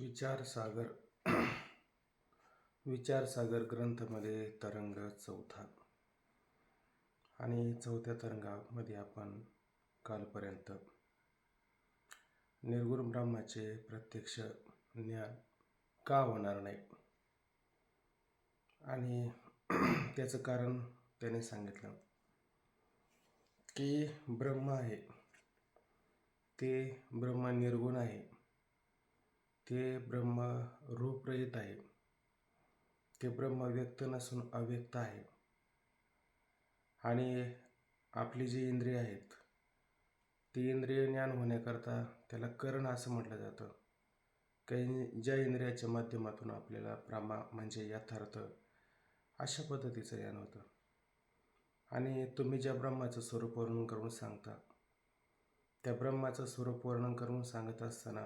विचारसागर विचारसागर ग्रंथामध्ये तरंग चौथा आणि चौथ्या तरंगामध्ये आपण कालपर्यंत निर्गुण ब्रह्माचे प्रत्यक्ष ज्ञान का होणार नाही आणि त्याचं कारण त्याने सांगितलं की ब्रह्म आहे ते ब्रह्म निर्गुण आहे, ते ब्रह्म रूपरहित आहे, ते ब्रह्म व्यक्त नसून अव्यक्त आहे. आणि आपली जी इंद्रिय आहेत ती इंद्रिय ज्ञान होण्याकरता त्याला करण असं म्हटलं जातं. काही ज्या इंद्रियाच्या माध्यमातून आपल्याला प्रमा म्हणजे यथार्थ अशा पद्धतीचं ज्ञान होतं. आणि तुम्ही ज्या ब्रह्माचं स्वरूप वर्णन करून सांगता त्या ब्रह्माचं स्वरूप वर्णन करून सांगत असताना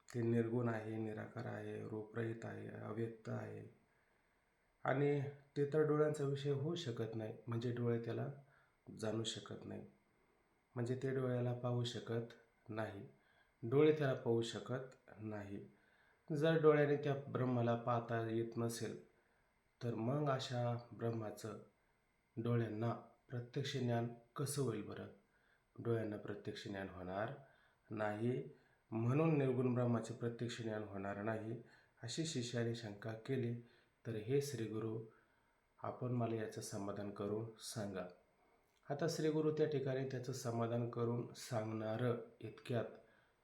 ते निर्गुण आहे, निराकार आहे, रूपरहित आहे, अव्यक्त आहे आणि ते तर डोळ्यांचा विषय होऊ शकत नाही. म्हणजे डोळे त्याला जाणू शकत नाही, म्हणजे ते डोळ्याला पाहू शकत नाही, डोळे त्याला पाहू शकत नाही. जर डोळ्याने त्या ब्रह्माला पाहता येत नसेल तर मग अशा ब्रह्माचं डोळ्यांना प्रत्यक्ष ज्ञान कसं होईल बरं? डोळ्यांना प्रत्यक्ष ज्ञान होणार नाही. म्हणून निर्गुण ब्रह्माचे प्रत्यक्ष ज्ञान होणार नाही अशी शिष्याने शंका केली. तर हे श्रीगुरु, आपण मला याचं समाधान करून सांगा. आता श्रीगुरु त्या ठिकाणी त्याचं समाधान करून सांगणारं इतक्यात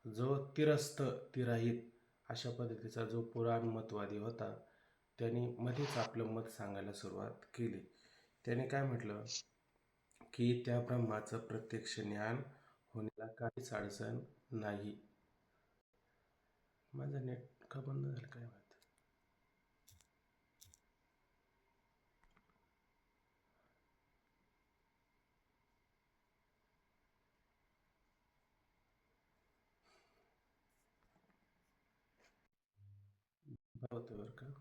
जो तिरस्त तिराहित अशा पद्धतीचा जो पुराण मतवादी होता त्यांनी मध्येच आपलं मत सांगायला सुरुवात केली. त्याने काय म्हटलं की त्या ब्रह्माचं प्रत्यक्ष ज्ञान होण्याला काहीच अडचण नाही. माझं नेट का बंद झालं काय माहिती? होतं बरं का.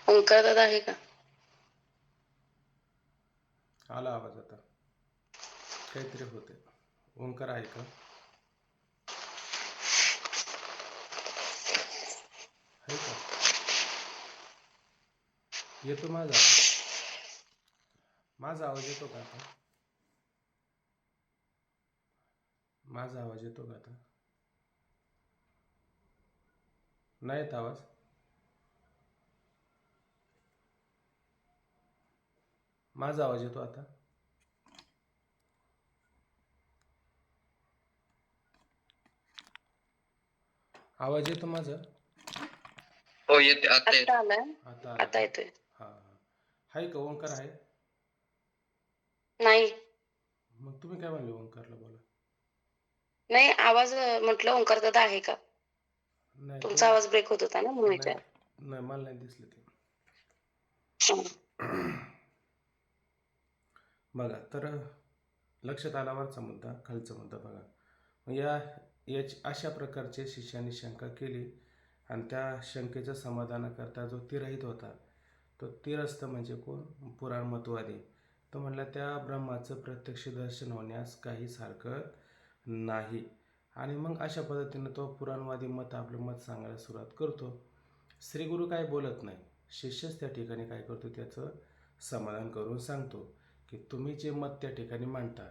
ओंकार दादा आहे का? आला आवाज आता. काहीतरी होते. ओंकार आहे का? आहे का? येतो माझा आवाज येतो का आता? माझा आवाज येतो का आता? नाही येत आवाज? माझा आवाज येतो आता? आवाज येतो माझा? हो येते, आता आलाय. आता येतोय. हा हा. आहे का? ओंकार आहे? नाही मग तुम्ही काय म्हणले ओंकारला बोला? नाही, आवाज म्हटलं ओंकार दादा आहे का? नाही, तुमचा आवाज ब्रेक होत होता ना म्हणून नाही विचार. नाही, मला नाही दिसले ते. बघा तर लक्षात आला वरचा मुद्दा, खालचा मुद्दा बघा. अशा प्रकारचे शिष्याने शंका केली आणि त्या शंकेचं समाधानाकरता जो तिरहित होता तो तिरस्त म्हणजे कोण? पुराण मतवादी. तो म्हणला त्या ब्रह्माचं प्रत्यक्ष दर्शन होण्यास काहीच हरकत नाही. आणि मग अशा पद्धतीनं तो पुराणवादी मत आपलं मत सांगायला सुरुवात करतो. श्रीगुरु काय बोलत नाही, शिष्यच त्या ठिकाणी काय करतो, त्याचं समाधान करून सांगतो की तुम्ही जे मत त्या ठिकाणी मांडता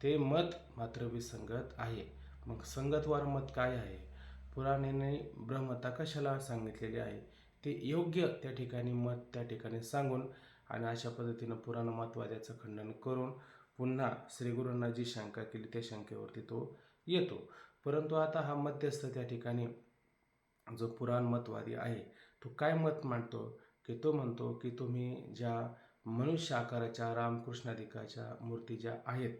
ते मत मात्र विसंगत आहे. मग संगतवार मत काय आहे? पुराणाने ब्रह्मता कशाला सांगितलेली आहे ते योग्य त्या ठिकाणी मत त्या ठिकाणी सांगून आणि अशा पद्धतीनं पुराण मतवाद्याचं खंडन करून पुन्हा श्रीगुरूंना जी शंका केली त्या शंकेवरती तो येतो. परंतु आता हा मध्यस्थ त्या ठिकाणी जो पुराण मतवादी आहे तो काय मत मांडतो की तो म्हणतो की तुम्ही ज्या मनुष्य आकाराच्या रामकृष्णाधिकाच्या मूर्ती ज्या आहेत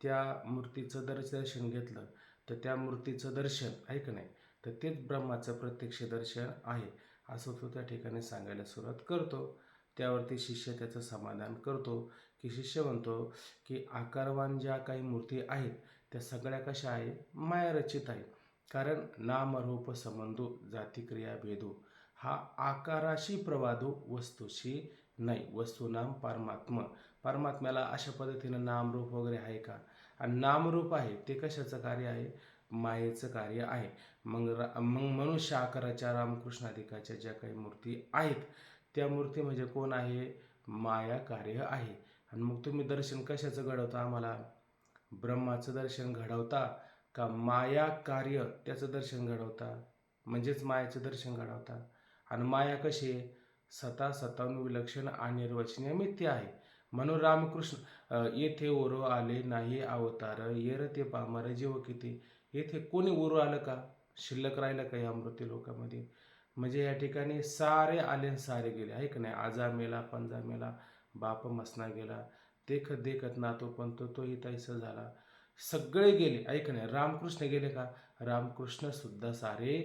त्या मूर्तीचं दर्शन घेतलं तर त्या मूर्तीचं दर्शन आहे का नाही, तर तेच ब्रह्माचं प्रत्यक्ष दर्शन आहे असं तो त्या ठिकाणी सांगायला सुरुवात करतो. त्यावरती शिष्य त्याचं समाधान करतो की शिष्य म्हणतो की आकारवान ज्या काही मूर्ती आहेत त्या सगळ्या कशा आहे, मायारचित आहे. कारण नाम रूप संबंधो जाती क्रिया भेदो हा आकाराशी प्रवादो वस्तूशी नाही. वस्तुनाम परमात्मा, परमात्म्याला अशा पद्धतीनं नामरूप वगैरे आहे का? आणि नामरूप आहे ते कशाचं कार्य आहे, मायेचं कार्य आहे. मग मनुष्य आकाराच्या रामकृष्णाधिकाच्या ज्या काही मूर्ती आहेत त्या मूर्ती म्हणजे कोण आहे, माया कार्य आहे. आणि मग तुम्ही दर्शन कशाचं घडवता, आम्हाला ब्रह्माचं दर्शन घडवता का माया कार्य त्याचं दर्शन घडवता, म्हणजेच मायाचं दर्शन घडवता. आणि माया कशी आहे, सता सतानु विलक्षण अनिर्वचनीय मिथ्या आहे. म्हणून रामकृष्ण येथे ओरो आले नाही अवतार येर ते पामर जीव किती. येथे कोणी ओरो आलं का, शिल्लक राहिलं का या मृत्यू लोकामध्ये? म्हणजे या ठिकाणी सारे आले सारे गेले आहे का नाही. आजा मेला पंजा मेला बाप मसना गेला, देखत देखत नातो पण तोही तैसा झाला. सगळे गेले ऐक नाही. रामकृष्ण गेले का, रामकृष्ण सुद्धा सारे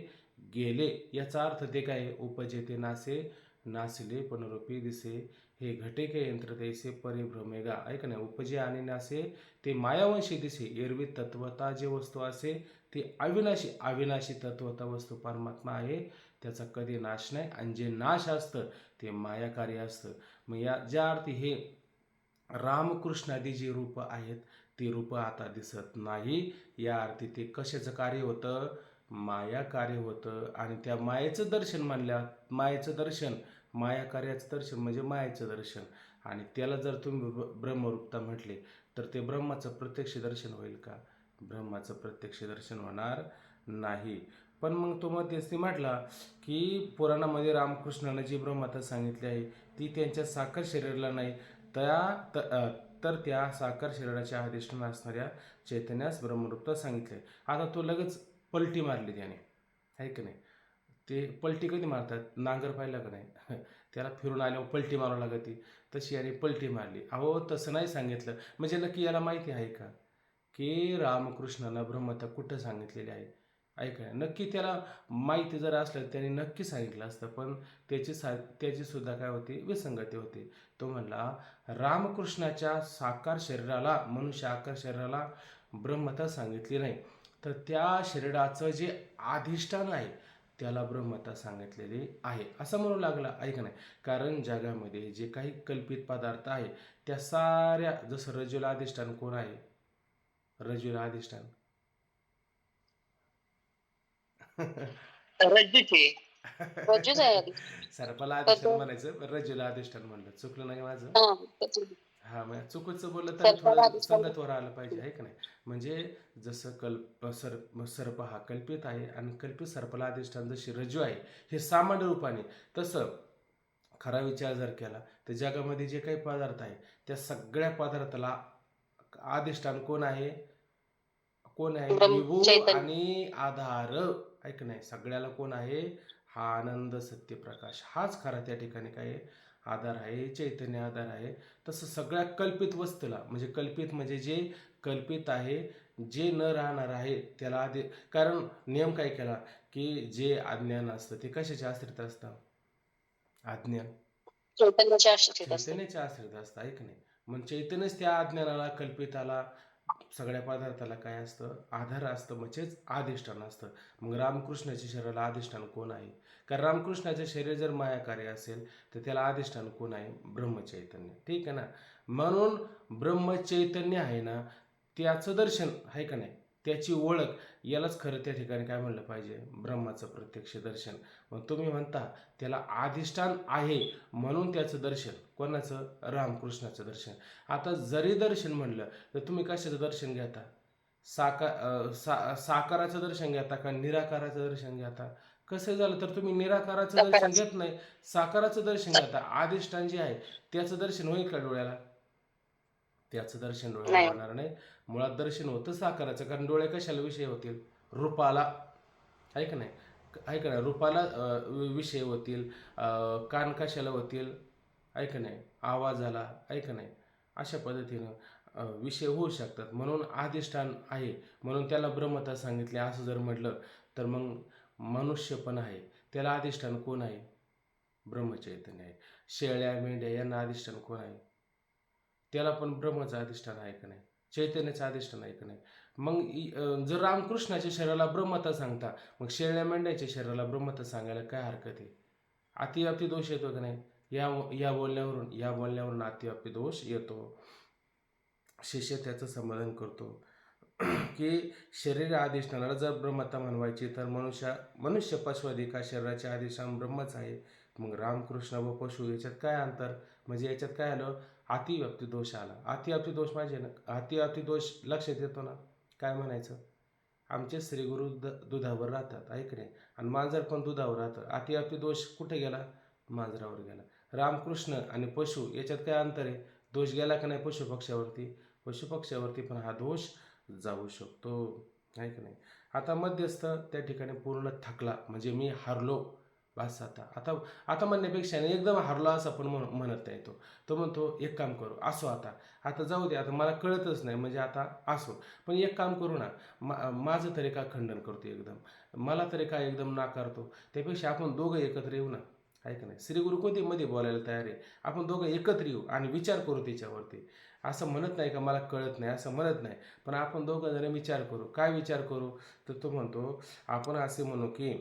गेले. याचा अर्थ ते काय, उपजे ते नासे नासिले पुनरुपी दिसे हे घटे के यंत्र तैसे परिभ्रमेगा. ऐक नाही. उपजे आणि नासे ते मायावंशी दिसे, एरवी तत्वता जे वस्तू असे ते अविनाशी, अविनाशी तत्वता वस्तू परमात्मा आहे, त्याचा कधी नाश नाही. आणि जे नाश असतं ते मायाकार्य असतं. मग या ज्या अर्थी हे रामकृष्णादी जी रूप आहेत ती रूप आता दिसत नाही. या अर्थी ते कशाचं कार्य होतं, माया कार्य होतं. आणि त्या मायेचं दर्शन म्हणल्या, मायेचं दर्शन, माया कार्याचं दर्शन म्हणजे मायेचं दर्शन. आणि त्याला जर तुम्ही ब्रह्मरूपता म्हटले तर ते ब्रह्माचं प्रत्यक्ष दर्शन होईल का, ब्रह्माचं प्रत्यक्ष दर्शन होणार नाही. पण मग तो मध्यस्थी म्हटला की पुराणामध्ये रामकृष्णानं जी ब्रह्मता सांगितली आहे ती त्यांच्या साकार शरीराला नाही, तर त्या साकार शरीराच्या अधिष्ठान असणाऱ्या चैतन्यास ब्रह्मरूपता सांगितले. आता तो लगेच पलटी मारली त्याने, आहे की नाही. ते पलटी कधी मारतात, नांगर पाहिला का नाही त्याला फिरून आल्यावर पलटी मारावं लागते, तशी याने पलटी मारली. अहो तसं नाही सांगितलं. म्हणजे नक्की याला माहिती आहे का की रामकृष्णानं ब्रह्मता कुठं सांगितलेली आहे, ऐका. नक्की त्याला माहिती जर असलं त्याने नक्की सांगितलं असतं. पण त्याची सुद्धा काय होती, विसंगती होती. तो म्हणला रामकृष्णाच्या साकार शरीराला, मनुष्य आकार शरीराला ब्रह्मता सांगितली नाही, तर त्या शरीराचं जे अधिष्ठान आहे त्याला ब्रह्मता सांगितलेली आहे असं म्हणू लागला, ऐक नाही. कारण जगामध्ये जे काही कल्पित पदार्थ आहे त्या साऱ्या, जसं रज्जूला अधिष्ठान कोण आहे, रज्जूला अधिष्ठान रज्जूची रज्जूच आहे आधी. सर्पाला अधिष्ठान म्हणायचं, रज्जूला अधिष्ठान म्हणलं, चुकलं नाही माझं. हा, मग चुकीचं बोललं तरी थोडं संगतवर आलं पाहिजे, आहे का नाही. म्हणजे जसं सर्प हा कल्पित आहे आणि कल्पित सर्पाला अधिष्ठान जशी रज्जू आहे हे सामान्य रूपाने, तसं खरा विचार जर केला तर जगामध्ये जे काही पदार्थ आहे त्या सगळ्या पदार्थाला अधिष्ठान कोण आहे, कोण आहे, विभू आणि आधार, ऐक नाही. सगळ्याला कोण आहे, हा आनंद सत्यप्रकाश, हाच खरा त्या ठिकाणी काय आधार आहे, चैतन्य आधार आहे. तसं सगळ्या कल्पित वस्तूला, म्हणजे कल्पित म्हणजे जे कल्पित आहे, जे न राहणार आहे त्याला आधी. कारण नियम काय केला की जे अज्ञान असतं ते कशाचे आश्रित असतं, अज्ञान चैतन्याच्या आश्रित असतं, ऐक नाही. मग चैतन्यच त्या अज्ञानाला, कल्पिताला, सगळ्या पदार्थाला काय असतं, आधार असतं, म्हणजेच अधिष्ठान असतं. मग रामकृष्णाच्या शरीराला अधिष्ठान कोण आहे, कारण रामकृष्णाचे शरीर जर मायाकार्य असेल तर त्याला अधिष्ठान कोण आहे, ब्रह्मचैतन्य, ठीक आहे ना. म्हणून ब्रह्मचैतन्य आहे ना, त्याचं दर्शन आहे का नाही, त्याची ओळख, यालाच खरं त्या ठिकाणी काय म्हणलं पाहिजे, ब्रह्माचं प्रत्यक्ष दर्शन. मग तुम्ही म्हणता त्याला अधिष्ठान आहे म्हणून त्याचं दर्शन, कोणाचं, रामकृष्णाचं दर्शन. आता जरी दर्शन म्हणलं तर तुम्ही कशाचं दर्शन घेता, साकाराचं दर्शन घेता का निराकाराचं दर्शन घेता. कसं झालं तर तुम्ही निराकाराचं दर्शन घेत नाही, साकाराचं दर्शन घेता. अधिष्ठान जे आहे त्याचं दर्शन होईल का डोळ्याला, त्याचं दर्शन डोळ्याला होणार नाही. मुळात दर्शन होतं साकाराचं, कारण डोळे कशाला विषय होतील, रूपाला, आहे का नाही. ऐका ना, रूपाला विषय होतील, कान कशाला होतील, ऐका नाही, आवाजाला, ऐका नाही, अशा पद्धतीनं विषय होऊ शकतात. म्हणून अधिष्ठान आहे, म्हणून त्याला ब्रह्मता सांगितले. असं जर म्हटलं तर मग मनुष्य पण आहे, त्याला अधिष्ठान कोण आहे? ब्रह्मचैतन्य आहे. शेळ्या मेंढ्या यांना अधिष्ठान कोण आहे? त्याला पण ब्रह्मचं अधिष्ठान आहे का नाही? चैतन्याचं अधिष्ठान आहे का नाही? मग जर रामकृष्णाच्या शरीराला ब्रह्मता सांगता, मग शेळ्या मेंढ्याच्या शरीराला ब्रह्मता सांगायला काय हरकत आहे? अति दोष येतो का नाही? या बोलण्यावरून अति दोष येतो. शिष्य त्याचं समाधान करतो की शरीर अधिष्ठानाला जर ब्रह्मता म्हणवायची तर मनुष्य पशुअधिका शरीराचे अधिष्ठान ब्रह्मच आहे. मग रामकृष्ण व पशु याच्यात काय अंतर? म्हणजे याच्यात काय आलं? अतिव्याप्ती दोष आला. अतिव्याप्ती दोष म्हणजे ना, अतिव्याप्ती दोष लक्षात येतो ना, काय म्हणायचं? आमचे श्रीगुरु दुधावर राहतात, ऐक नाही, आणि मांजर पण दुधावर राहतं. अतिव्याप्ती दोष कुठे गेला? मांजरावर गेला. रामकृष्ण आणि पशु याच्यात काय अंतर आहे? दोष गेला का नाही पशुपक्ष्यावरती पण हा दोष जाऊ शकतो, आहे का नाही? आता मध्यस्थ त्या ठिकाणी पूर्ण थकला, म्हणजे मी हारलो, बस. आता आता आता म्हणण्यापेक्षा एकदम हारलो असं पण म्हणत नाही. तो म्हणतो एक काम करू, असो, आता जाऊ दे, आता मला कळतच नाही, म्हणजे आता असो, पण एक काम करू ना, माझं तरी का खंडन करतो एकदम, मला तरी का एकदम नाकारतो? त्यापेक्षा आपण दोघं एकत्र येऊ ना, आहे का नाही? श्रीगुरु कोणते मध्ये बोलायला तयार आहे, आपण दोघं एकत्र येऊ आणि विचार करू त्याच्यावरती. असं म्हणत नाही का मला कळत नाही, असं म्हणत नाही, पण आपण दोघं जण विचार करू. काय विचार करू? तर तो म्हणतो आपण असे म्हणू की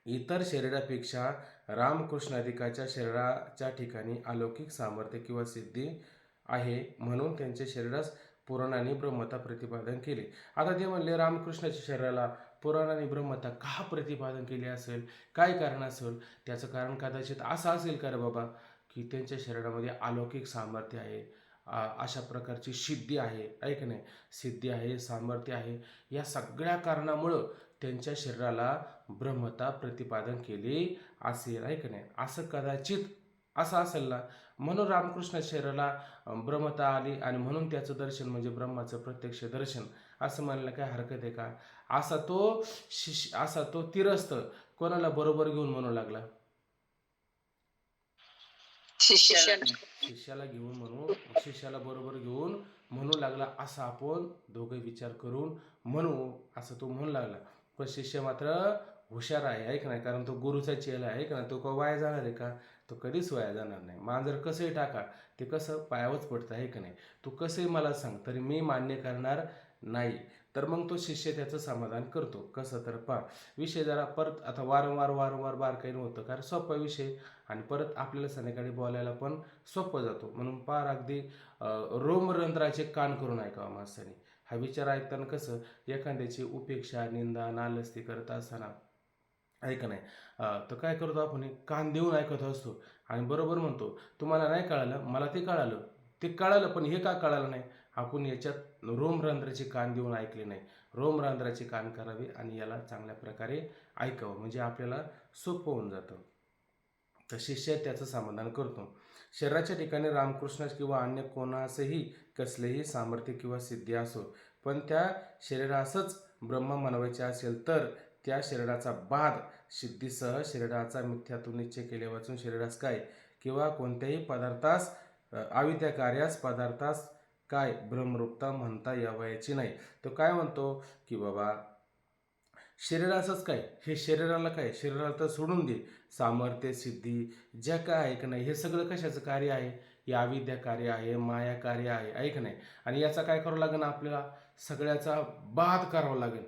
इतर शरीरापेक्षा रामकृष्णाधिकाच्या शरीराच्या ठिकाणी अलौकिक सामर्थ्य किंवा सिद्धी आहे, म्हणून त्यांच्या शरीरास पुराण आणि ब्रह्मता प्रतिपादन केले. आता ते म्हणले रामकृष्णाच्या शरीराला पुराण आणि ब्रह्मता का प्रतिपादन केले असेल? काय कारण असेल? त्याचं कारण कदाचित असं असेल का रे बाबा, की त्यांच्या शरीरामध्ये अलौकिक सामर्थ्य आहे, अशा प्रकारची सिद्धी आहे, ऐक नाही, सिद्धी आहे, सामर्थ्य आहे, या सगळ्या कारणामुळं त्यांच्या शरीराला ब्रह्मता प्रतिपादन केले असेल, ऐक नाही, असं कदाचित असं असेल ना. म्हणून रामकृष्ण शरीराला ब्रह्मता आली आणि म्हणून त्याचं दर्शन म्हणजे ब्रह्माचं प्रत्यक्ष दर्शन, असं म्हणायला काय हरकत आहे का? असा तो तिरस्थ कोणाला बरोबर घेऊन म्हणू लागला? शिष्याला बरोबर घेऊन म्हणू लागला, असं आपण दोघे विचार करून म्हणू, असं तो म्हणू लागला. पण शिष्य मात्र हुशार आहे, ऐक नाही, कारण तो गुरुचा चेला आहे, ऐक ना, तो का वाया जाणार आहे का? तो कधीच वाया जाणार नाही. मांजर कसंही टाका, ते कसं पायावरच पडतं, आहे का नाही? तू कसंही मला सांग तरी मी मान्य करणार नाही. तर मग तो शिष्य त्याचं समाधान करतो. कसं? तर विषय जरा परत आता वारंवार बारकाईनं होतं, कारण सोपा विषय आणि परत आपल्याला संध्याकाळी बोलायला पण सोपं जातो. म्हणून अगदी रोमरंध्राचे कान करून ऐकावा माणसाने. हा विचार ऐकताना कसं एखाद्याची उपेक्षा, निंदा, नालस्ती करत असताना, ऐका नाही, तर काय करतो आपण? कान देऊन ऐकत असतो आणि बरोबर म्हणतो, तुम्हाला नाही कळालं, मला ते कळालं, पण हे का कळालं नाही? आपण याच्यात रोमरंध्राचे कान देऊन ऐकले नाही. रोमरंध्राचे कान करावे आणि याला चांगल्या प्रकारे ऐकावं, म्हणजे आपल्याला सोपं होऊन जातं. तर शिष्य त्याचं समाधान करतो. शरीराच्या ठिकाणी रामकृष्ण किंवा अन्य कोणासही कसलेही सामर्थ्य किंवा सिद्धी असो, पण त्या शरीरासच ब्रह्म म्हणायचे असेल तर त्या शरीराचा बाध सिद्धीसह शरीराचा मिथ्यात्व निश्चय केले वाचून शरीरास काय किंवा कोणत्याही पदार्थास अविद्या कार्यास पदार्थास काय ब्रह्मरूपता म्हणता यावयाची नाही. तो काय म्हणतो की बाबा शरीराचंच काय, हे शरीराला काय, शरीराला तर सोडून दे, सामर्थ्य सिद्धी ज्या काय आहे का नाही, हे सगळं कशाचं कार्य आहे? हे अविद्या कार्य आहे, माया कार्य आहे, ऐक नाही. आणि याचा काय करावं लागेल? आपल्याला सगळ्याचा बाध करावा लागेल,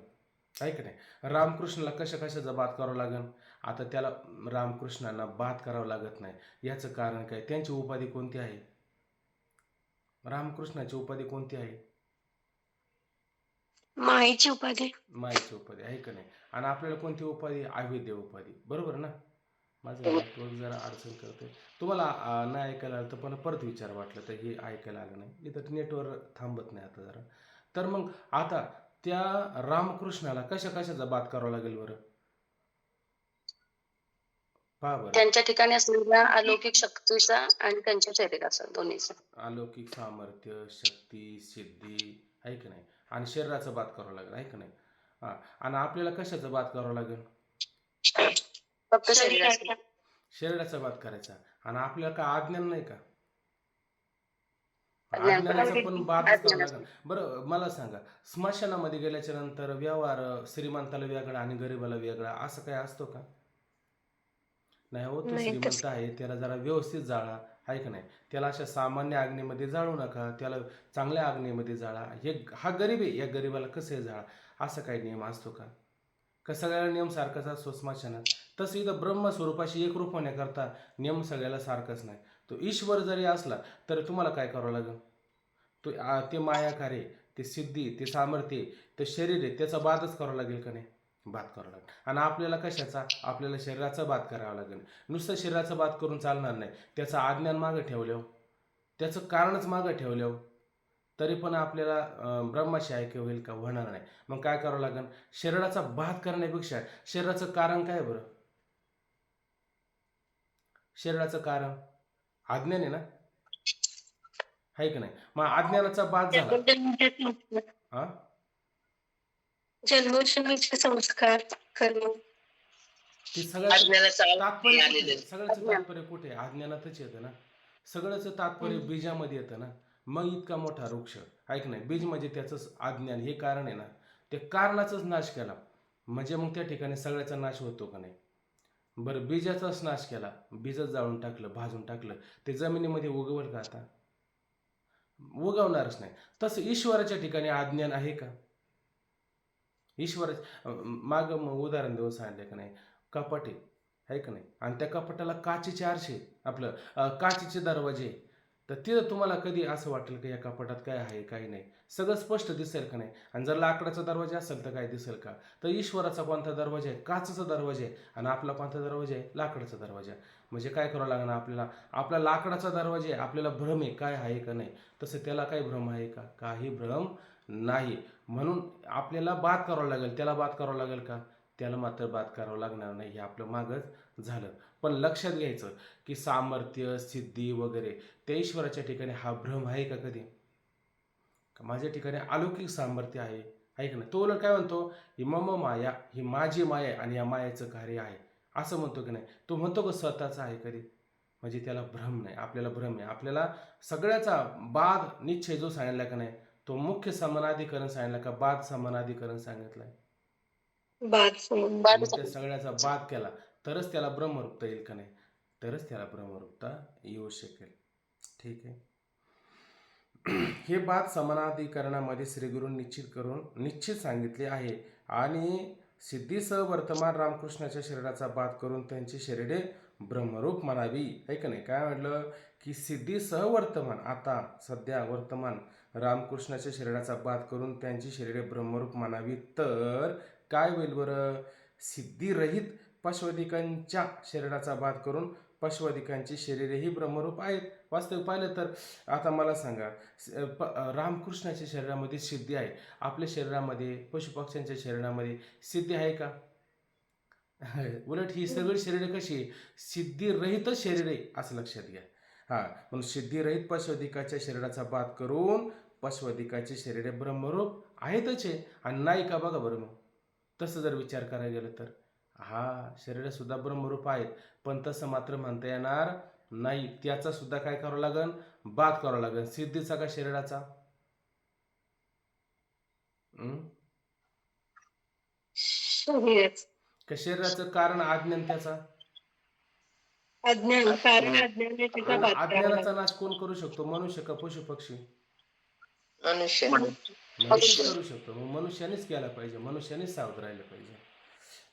ऐक नाही. रामकृष्णाला कशाचा बाध करावा लागेल? आता त्याला रामकृष्णांना बाध करावं लागत नाही, याचं कारण काय? त्यांची उपाधी कोणती आहे? रामकृष्णाची उपाधी कोणती आहे? मायेची उपाधी आहे का नाही? आणि आपल्याला कोणती उपाधी? अविद्या उपाधी, बरोबर ना? माझं नेटवर्क जरा अडचण करते. तुम्हाला नाही ऐकायला आलं तर पण परत विचार वाटलं तर, हे ऐकायला आलं नाही इथं नेटवर्क थांबत नाही आता जरा. तर मग आता त्या रामकृष्णाला कशाचा बात करावा लागेल बरं? पहा बरं. त्यांच्या ठिकाणी असलेल्या अलौकिक शक्तीचा आणि त्यांच्या शरीराचा दोन्हीचा अलौकिक सामर्थ्य, शक्ती, सिद्धी, आहे की नाही? आणि शरीराचं बात करावं लागेल, आहे की नाही? आणि आपल्याला कशाचं बात करावं लागेल? फक्त शरीराचा. शरीराचा बात करायचा. आणि आपल्याला का अज्ञान नाही का? अज्ञान पण अज्ञानाचा आहे. पण बातच करावं अज्ञानाचं. लागेल. बरं मला सांगा, स्मशानामध्ये गेल्याच्या नंतर व्यवहार श्रीमंताला वेगळा आणि गरिबाला वेगळा असं काही असतो का? नाही हो, तो नाही श्रीमंत तसं. आहे त्याला जरा व्यवस्थित जाळा, आहे का नाही? त्याला अशा सामान्य अग्नीमध्ये जाळू नका, त्याला चांगल्या अग्नीमध्ये जाळा. हा गरीब आहे, या गरीबाला कसं जाळा, असा काही नियम असतो का? का सगळ्याला नियम सारखाच असतो स्मशानात? तसं इथं ब्रह्मस्वरूपाशी एकरूप होण्याकरता नियम सगळ्याला सारखाच नाही. तो ईश्वर जरी असला तरी तुम्हाला काय करावं लागेल? ते मायाकारी, ते सिद्धी, ते सामर्थ्य, ते शरीर आहे, त्याचा बादच करावा लागेल का नाही? बात करावा लागेल. आणि आपल्याला कशाचा? आपल्याला शरीराचा बात करावा लागेल. नुसतं शरीराचा बात करून चालणार नाही. त्याचं अज्ञान मागं ठेवल्यावर, त्याचं कारणच मागं ठेवल्यावर तरी पण आपल्याला ब्रह्माशी ऐक्य होईल का? होणार नाही. मग काय करावं लागेल? शरीराचा बात करण्यापेक्षा शरीराचं कारण काय बरं? शरीराचं कारण अज्ञान आहे ना, आहे की नाही? मग अज्ञानाचा बात झाला. हा, जन्मोजन्मीचे संस्कार कर्म. ते सगळ्याचं अज्ञानाचा तात्पर्य कुठे आलेले. आहे? सगळ्याचं तात्पर्य कुठे आहे? अज्ञानातच येतं ना. सगळ्याचं तात्पर्य बीजामध्ये येतं ना. मग इतका मोठा वृक्ष, ऐक नाही, बीज म्हणजे त्याचं अज्ञान हे कारण आहे ना. ते कारणाचाच नाश केला म्हणजे मग त्या ठिकाणी सगळ्याचा नाश होतो का नाही? बरं, बीजाचाच नाश केला, बीजच जाळून टाकलं, भाजून टाकलं, ते जमिनीमध्ये उगवल का आता? उगवणारच नाही. तसं ईश्वराच्या ठिकाणी अज्ञान आहे का? ईश्वर मागं मग उदाहरण देऊन सांगितलं का नाही, कपाट आहे का नाही, आणि त्या कपाटाला काचेचे आरसे, आपलं काचेचे दरवाजे, तर तिथं तुम्हाला कधी असं वाटेल की या कपाटात काय आहे काही नाही? सगळं स्पष्ट दिसेल का नाही? आणि जर लाकडाचा दरवाजा असेल तर काय दिसेल का? तर ईश्वराचा कोणता दरवाजा आहे? काचेचा दरवाजा आहे. आणि आपला कोणता दरवाजा आहे? लाकडाचा दरवाजा. म्हणजे काय करावं लागणार आपल्याला? आपला लाकडाचा दरवाजा आहे, आपल्याला भ्रम आहे काय आहे का नाही? तसं त्याला काही भ्रम आहे का? काही भ्रम नाही. म्हणून आपल्याला बात करावं लागेल. त्याला बात करावं लागेल का? त्याला मात्र बात करावं लागणार नाही. हे आपलं मागच झालं. पण लक्षात घ्यायचं की सामर्थ्य, सिद्धी वगैरे त्या ईश्वराच्या ठिकाणी हा भ्रम आहे का कधी? माझ्या ठिकाणी अलौकिक सामर्थ्य आहे, ऐक ना. तो उलट काय म्हणतो, ही मम माया, ही माझी माया आहे आणि या मायाचं कार्य आहे, असं म्हणतो की नाही? तो म्हणतो का स्वतःचा आहे कधी? म्हणजे त्याला भ्रम नाही, आपल्याला भ्रम आहे. आपल्याला सगळ्याचा बाद निश्चय जो सांगितला का नाही, तो मुख्य समानाधिकरण सांगितला का बाद समानाधिकरण सांगितलंय? बाद मग त्या सगळ्याचा बाद केला तरच त्याला ब्रह्मरूपता येईल का नाही? तरच त्याला ब्रह्मरूपता येऊ शकेल. ठीक आहे. हे बात समानाधिकरणामध्ये श्रीगुरूंनी निश्चित सांगितले आहे. आणि सिद्धीसह वर्तमान रामकृष्णाच्या शरीराचा बात करून त्यांची शरीरे ब्रह्मरूप म्हणावी, आहे का नाही? काय म्हटलं की सिद्धीसह वर्तमान, आता सध्या वर्तमान रामकृष्णाच्या शरीराचा बात करून त्यांची शरीरे ब्रह्मरूप म्हणावी, तर काय होईल बरं? सिद्धिरहित पशवधिकांच्या शरीराचा बात करून पशवधिकांची शरीरेही ब्रह्मरूप आहेत. वास्तविक पाहिलं तर आता मला सांगा, रामकृष्णाच्या शरीरामध्ये सिद्धी आहे, आपल्या शरीरामध्ये, पशुपक्ष्यांच्या शरीरामध्ये सिद्धी आहे का? उलट ही सगळी शरीरे कशी आहे? सिद्धिरहित शरीरे, असं लक्षात घ्या. म्हणून सिद्धिरहित पशुधिकाच्या शरीराचा बात करून पशुधिकाची शरीरे ब्रह्मरूप आहेतच आहे. आणि नाही का? बघा बरं, मग तसं जर विचार करायला गेलं तर शरीर सुद्धा ब्रह्मरूप आहेत, पण तसं मात्र म्हणता येणार नाही. त्याचा सुद्धा काय करावं लागेल? बात करावं लागेल. सिद्धीचा का शरीराचा? का शरीराचं कारण अज्ञान, त्याचा अज्ञान, कारण अज्ञान आहे त्याचा आणि बात करावा अज्ञानाचा लागेल. नाश कोण करू शकतो? मनुष्य का पशु पक्षी? मनुष्य. मनुष्य करू शकतो. मग मनुष्यानेच केला पाहिजे, मनुष्यानेच सावध राहिलं पाहिजे.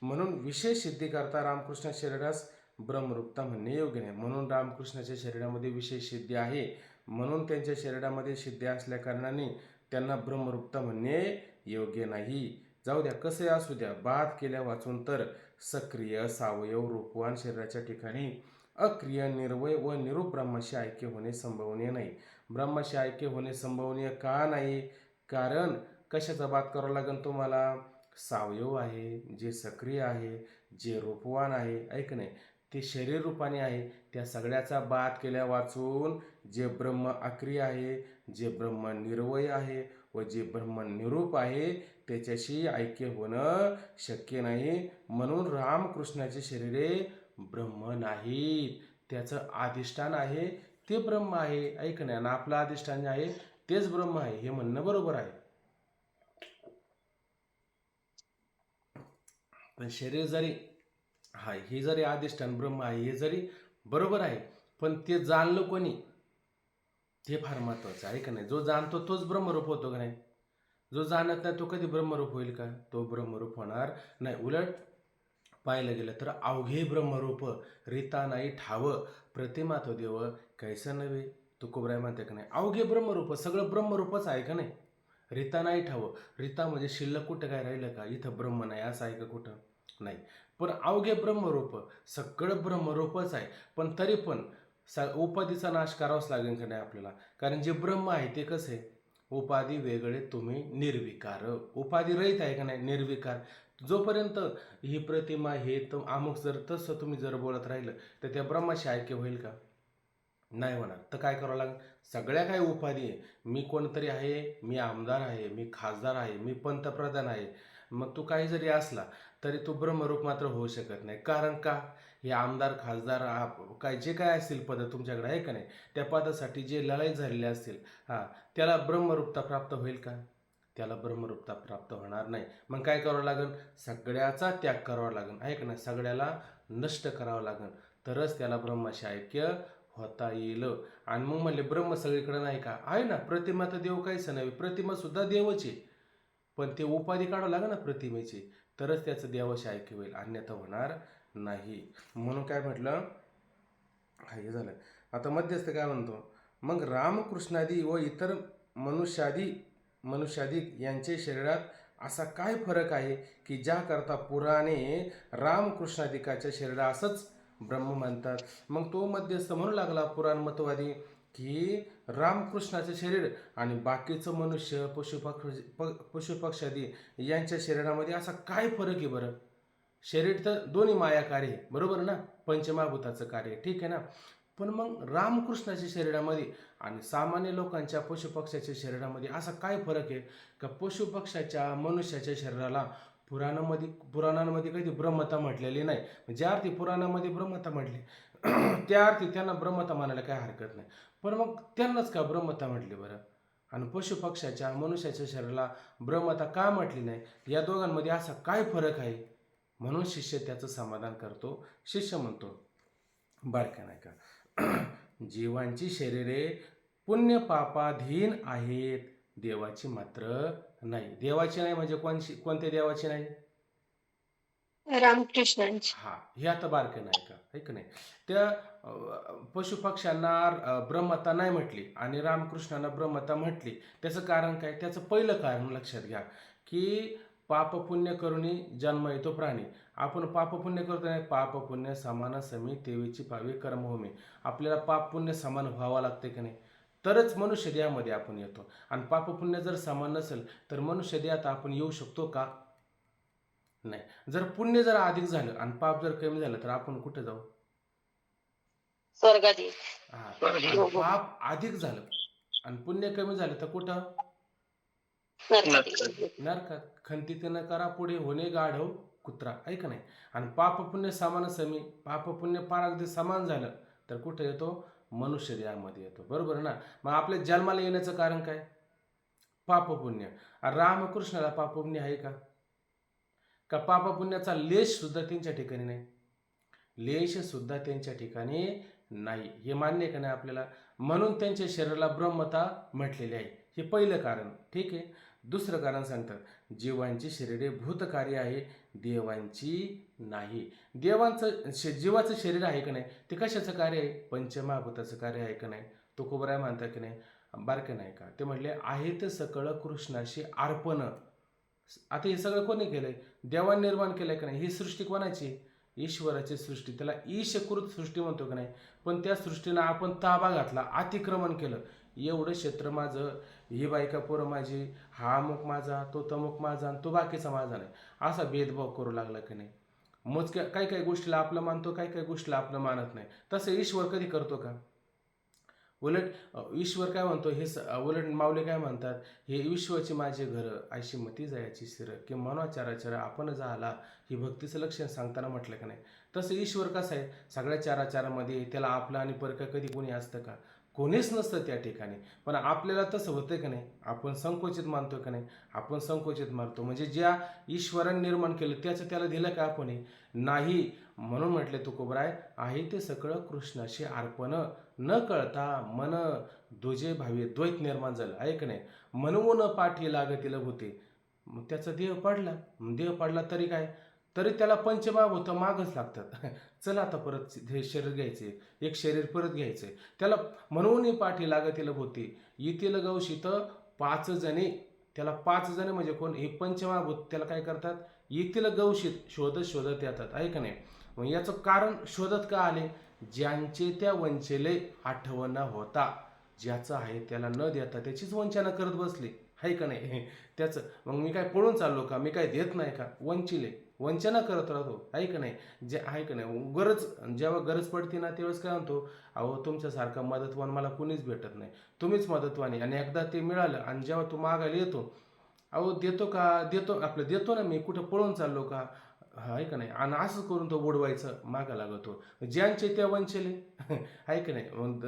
म्हणून विशेष सिद्धी करता रामकृष्ण शरीरास ब्रह्मरूपता म्हणणे योग्य नाही. म्हणून रामकृष्णाच्या शरीरामध्ये विशेष सिद्धी आहे, म्हणून त्यांच्या शरीरामध्ये सिद्धी असल्या कारणाने त्यांना ब्रह्मरूपता म्हणणे योग्य नाही. जाऊ द्या, कसे असू द्या, बाद केल्या वाचून तर सक्रिय सावयव रूपवान शरीराच्या ठिकाणी अक्रिय निर्वय व निरूप ब्रह्माशी ऐक्य होणे संभवनीय नाही. ब्रह्माशी ऐक्य होणे संभवनीय का नाही? कारण कशाचा बात करावा लागेल तुम्हाला? सावयव आहे, जे सक्रिय आहे, जे रूपवान आहे, ऐक नाही, ते शरीर रूपाने आहे. त्या सगळ्याचा बात केल्या वाचून जे ब्रह्म अक्रिय आहे, जे ब्रह्म निर्वय आहे व जे ब्रह्म निरूप आहे त्याच्याशी ऐक्य होणं शक्य नाही. म्हणून रामकृष्णाचे शरीरे ब्रह्म नाहीत. त्याचं अधिष्ठान आहे ते ब्रह्म आहे. ऐक ना, आणि आपलं अधिष्ठान जे आहे तेच ब्रह्म आहे, हे म्हणणं बरोबर आहे. पण शरीर जरी हे जरी अधिष्ठान ब्रह्म आहे हे जरी बरोबर आहे, पण ते जाणलं कोणी ते फार महत्वाचं आहे का नाही. जो जाणतो तोच ब्रह्मरूप होतो का नाही. जो जाणत नाही तो कधी ब्रह्मरूप होईल का. तो ब्रह्मरूप होणार नाही. उलट पाहायला गेलं तर अवघे ब्रह्मरूप रीता नाही ठाव प्रतिमा तो देव कैसा नव्हे. तुकोबराय म्हणते का नाही, अवघे ब्रह्मरूप सगळं ब्रह्मरूपच आहे का नाही. रीता नाही ठाव. रीता म्हणजे शिल्लक कुठं काय राहिलं का, इथं ब्रह्म नाही असं आहे का कुठं नाही. पण अवघे ब्रह्मरूप सगळं ब्रह्मरूपच आहे. पण तरी पण उपाधीचा नाश करावाच लागेल का नाही आपल्याला. कारण जे ब्रह्म आहे ते कसं आहे, उपाधी वेगळे तुम्ही निर्विकार. उपाधी रहित आहे का नाही, निर्विकार. जोपर्यंत ही प्रतिमा हे तर अमुक जर तसं तुम्ही जर बोलत राहिलं तर त्या ब्रह्माशी ऐक्य होईल का, नाही होणार. तर काय करावं लागेल, सगळ्या काही उपाधी आहे. मी कोणतरी आहे, मी आमदार आहे, मी खासदार आहे, मी पंतप्रधान आहे. मग तू काही जरी असला तरी तू ब्रह्मरूप मात्र होऊ शकत नाही. कारण का, हे आमदार खासदार काय जे काय असतील पद तुमच्याकडे आहे का नाही, त्या पदासाठी जे लढाई झालेली असतील त्याला ब्रह्मरूपता प्राप्त होईल का, त्याला ब्रह्मरूपता प्राप्त होणार नाही. मग काय करावं लागेल, सगळ्याचा त्याग करावा लागेल आहे का नाही. सगळ्याला नष्ट करावं लागेल तरच त्याला ब्रह्माशी ऐक्य होता येईल. आणि मग म्हणले ब्रह्म सगळीकडे नाही का, आहे ना. प्रतिमा तर देव काहीच नाही, प्रतिमा सुद्धा देवची, पण ते उपाधी काढावं लागेल ना प्रतिमेची, तरच त्याचं देवाशी ऐक्य होईल, अन्यथा होणार नाही. म्हणून काय म्हटलं, हे झालं. आता मध्यस्थ काय म्हणतो, मग रामकृष्णादी व इतर मनुष्यादी यांचे शरीरात असा काय फरक आहे की ज्याकरता पुराणे रामकृष्णादिकाच्या शरीरा असंच ब्रह्म म्हणतात. मग तो मध्यस्थ म्हणू लागला पुराण मतवादी की रामकृष्णाचे शरीर आणि बाकीचं मनुष्य पशुपक्षादी यांच्या शरीरामध्ये असा काय फरक आहे बरं. शरीर तर दोन्ही माया कार्य बरोबर ना, पंचमहाभूताचं कार्य ठीक आहे ना. पण मग रामकृष्णाच्या शरीरामध्ये आणि सामान्य लोकांच्या पशुपक्षाच्या शरीरामध्ये असा काय फरक आहे का पशुपक्षाच्या मनुष्याच्या शरीराला पुराणांमध्ये कधी ब्रह्मता म्हटलेली नाही. ज्या अर्थी पुराणामध्ये ब्रह्मता म्हटली त्या अर्थी त्यांना ब्रह्मता म्हणायला काय हरकत नाही. पण मग त्यांनाच का ब्रह्मता म्हटली बरं, आणि पशुपक्षाच्या मनुष्याच्या शरीराला ब्रह्मता का म्हटली नाही, या दोघांमध्ये असा काय फरक आहे. म्हणून शिष्य त्याचं समाधान करतो. शिष्य म्हणतो, बारक्या नाही का, जीवांची शरीरे पुण्य पापाधीन आहेत, देवाची मात्र नाही. देवाची नाही म्हणजे कोणत्या देवाची नाही, रामकृष्णांची. हे आता बारके नाही का, है का नाही. त्या पशुपक्ष्यांना ब्रह्मता नाही म्हटली आणि रामकृष्णांना ब्रह्मता म्हटली. त्याचं कारण काय, त्याचं पहिलं कारण लक्षात घ्या की पापपुण्य करुणी जन्म येतो प्राणी. आपण पापपुण्य करतो नाही, पापपुण्य समान समी तेवीची पावी कर्मभूमी. आपल्याला पापपुण्य समान व्हावं लागते की नाही, तरच मनुष्य देहामध्ये आपण येतो. आणि पापपुण्य जर समान नसेल तर मनुष्य देहात आपण येऊ शकतो का, नाही. जर पुण्य जर अधिक झालं आणि पाप जर कमी झालं तर आपण कुठे जाऊ, स्वर्गात येईल. पाप अधिक झालं आणि पुण्य कमी झालं तर कुठं, नरकात. खंतितीनं करा पुढे होणे गाढव कुत्रा, ऐक नाही. आणि पाप पुण्य समान समी, पाप पुण्य पार अगदी समान झालं तर कुठे येतो, मनुष्य देहामध्ये येतो, बरोबर ना. मग आपल्या जन्माला येण्याचं कारण काय, पाप पुण्य. रामकृष्णाला पाप पुण्य आहे का पाप पुण्याचा लेश सुद्धा त्यांच्या ठिकाणी नाही, लेश सुद्धा त्यांच्या ठिकाणी नाही. हे मान्य आहे का नाही आपल्याला. म्हणून त्यांच्या शरीराला ब्रह्मता म्हटलेली आहे. हे पहिलं कारण ठीक आहे. दुसरं कारण सांगतात, जीवांची शरीरे भूतकार्य आहे, देवांची नाही. जीवाचं शरीर आहे का नाही ते कशाचं कार्य आहे, पंचमहाभूताचं कार्य आहे का नाही. तुकोबराय म्हणतात की नाही, बारके नाही का, ते म्हटले आहेत सकळ कृष्णाशी अर्पण. आता हे सगळं कोणी केलंय, देवाने निर्माण केलंय का नाही. ही सृष्टी कोणाची, ईश्वराची सृष्टी. त्याला ईशकृत सृष्टी म्हणतो का नाही. पण त्या सृष्टीनं आपण ताबा घातला, अतिक्रमण केलं. एवढं क्षेत्र माझं, ही बायका पोरं माझी, हा अमुक माझा, तो तमुक माझा आणि तो बाकीचा माझा नाही, असा भेदभाव करू लागला की नाही. मोजक्या काही गोष्टीला आपलं मानतो, काही गोष्टीला आपलं मानत नाही. तसं ईश्वर कधी करतो का, ईश्वर काय म्हणतो हे उलट माऊली काय म्हणतात, हे विश्वाची माझे घर ऐशी मती जायाची शिर की मनोचाराचर आपण झाला, ही भक्तीचं लक्षण सांगताना म्हटलं का नाही. तसं ईश्वर कसं आहे, सगळ्या चाराचारामध्ये त्याला आपलं आणि परका कधी कोणी असतं का, कोणीच नसतं त्या ठिकाणी. पण आपल्याला तसं होतं का नाही, आपण संकोचित मानतो का नाही, आपण संकोचित मानतो. म्हणजे ज्या ईश्वराने निर्माण केलं त्याचं त्याला दिलं का आपण नाही. म्हणून म्हटले तुकोबराय, आहे ते सगळं कृष्णाशी अर्पण, न कळता मन दुजे भावी द्वैत निर्माण झालं, आहे का नाही. म्हणून पाठी लागतील होते, मग त्याचा देह पडला तरी काय, तरी त्याला पंचमहाभूत मागच लागतात. चला आता परत हे शरीर घ्यायचे, एक शरीर परत घ्यायचे त्याला. म्हणून पाठी लागतील होते, येथील गवशीत 5 जणे. त्याला 5 जणे म्हणजे कोण, हे पंचमहाभूत त्याला काय करतात, येथील गवशीत शोधत येतात, आहे का नाही. मग याचं कारण शोधत का आले, ज्यांचे त्या वंचेले आठवण होता, ज्याचं आहे त्याला न देता त्याचीच वंचना करत बसले, आहे का नाही. त्याचं मग मी काय पळून चाललो का, मी काय देत नाही का, वंचना करत राहतो, आहे का नाही. जे आहे का नाही, जेव्हा गरज पडते ना त्यावेळेस काय म्हणतो, अहो तुमच्यासारखा मदतवान मला कुणीच भेटत नाही, तुम्हीच मदतवानी. आणि एकदा ते मिळालं आणि जेव्हा तू मागायला येतो, अहो देतो का, देतो ना मी, कुठं पळून चाललो का, आहे का नाही. आणि असं करून तो बुडवायचं मागा लागतो, ज्यांचे त्या वंचले, आहे का नाही. मग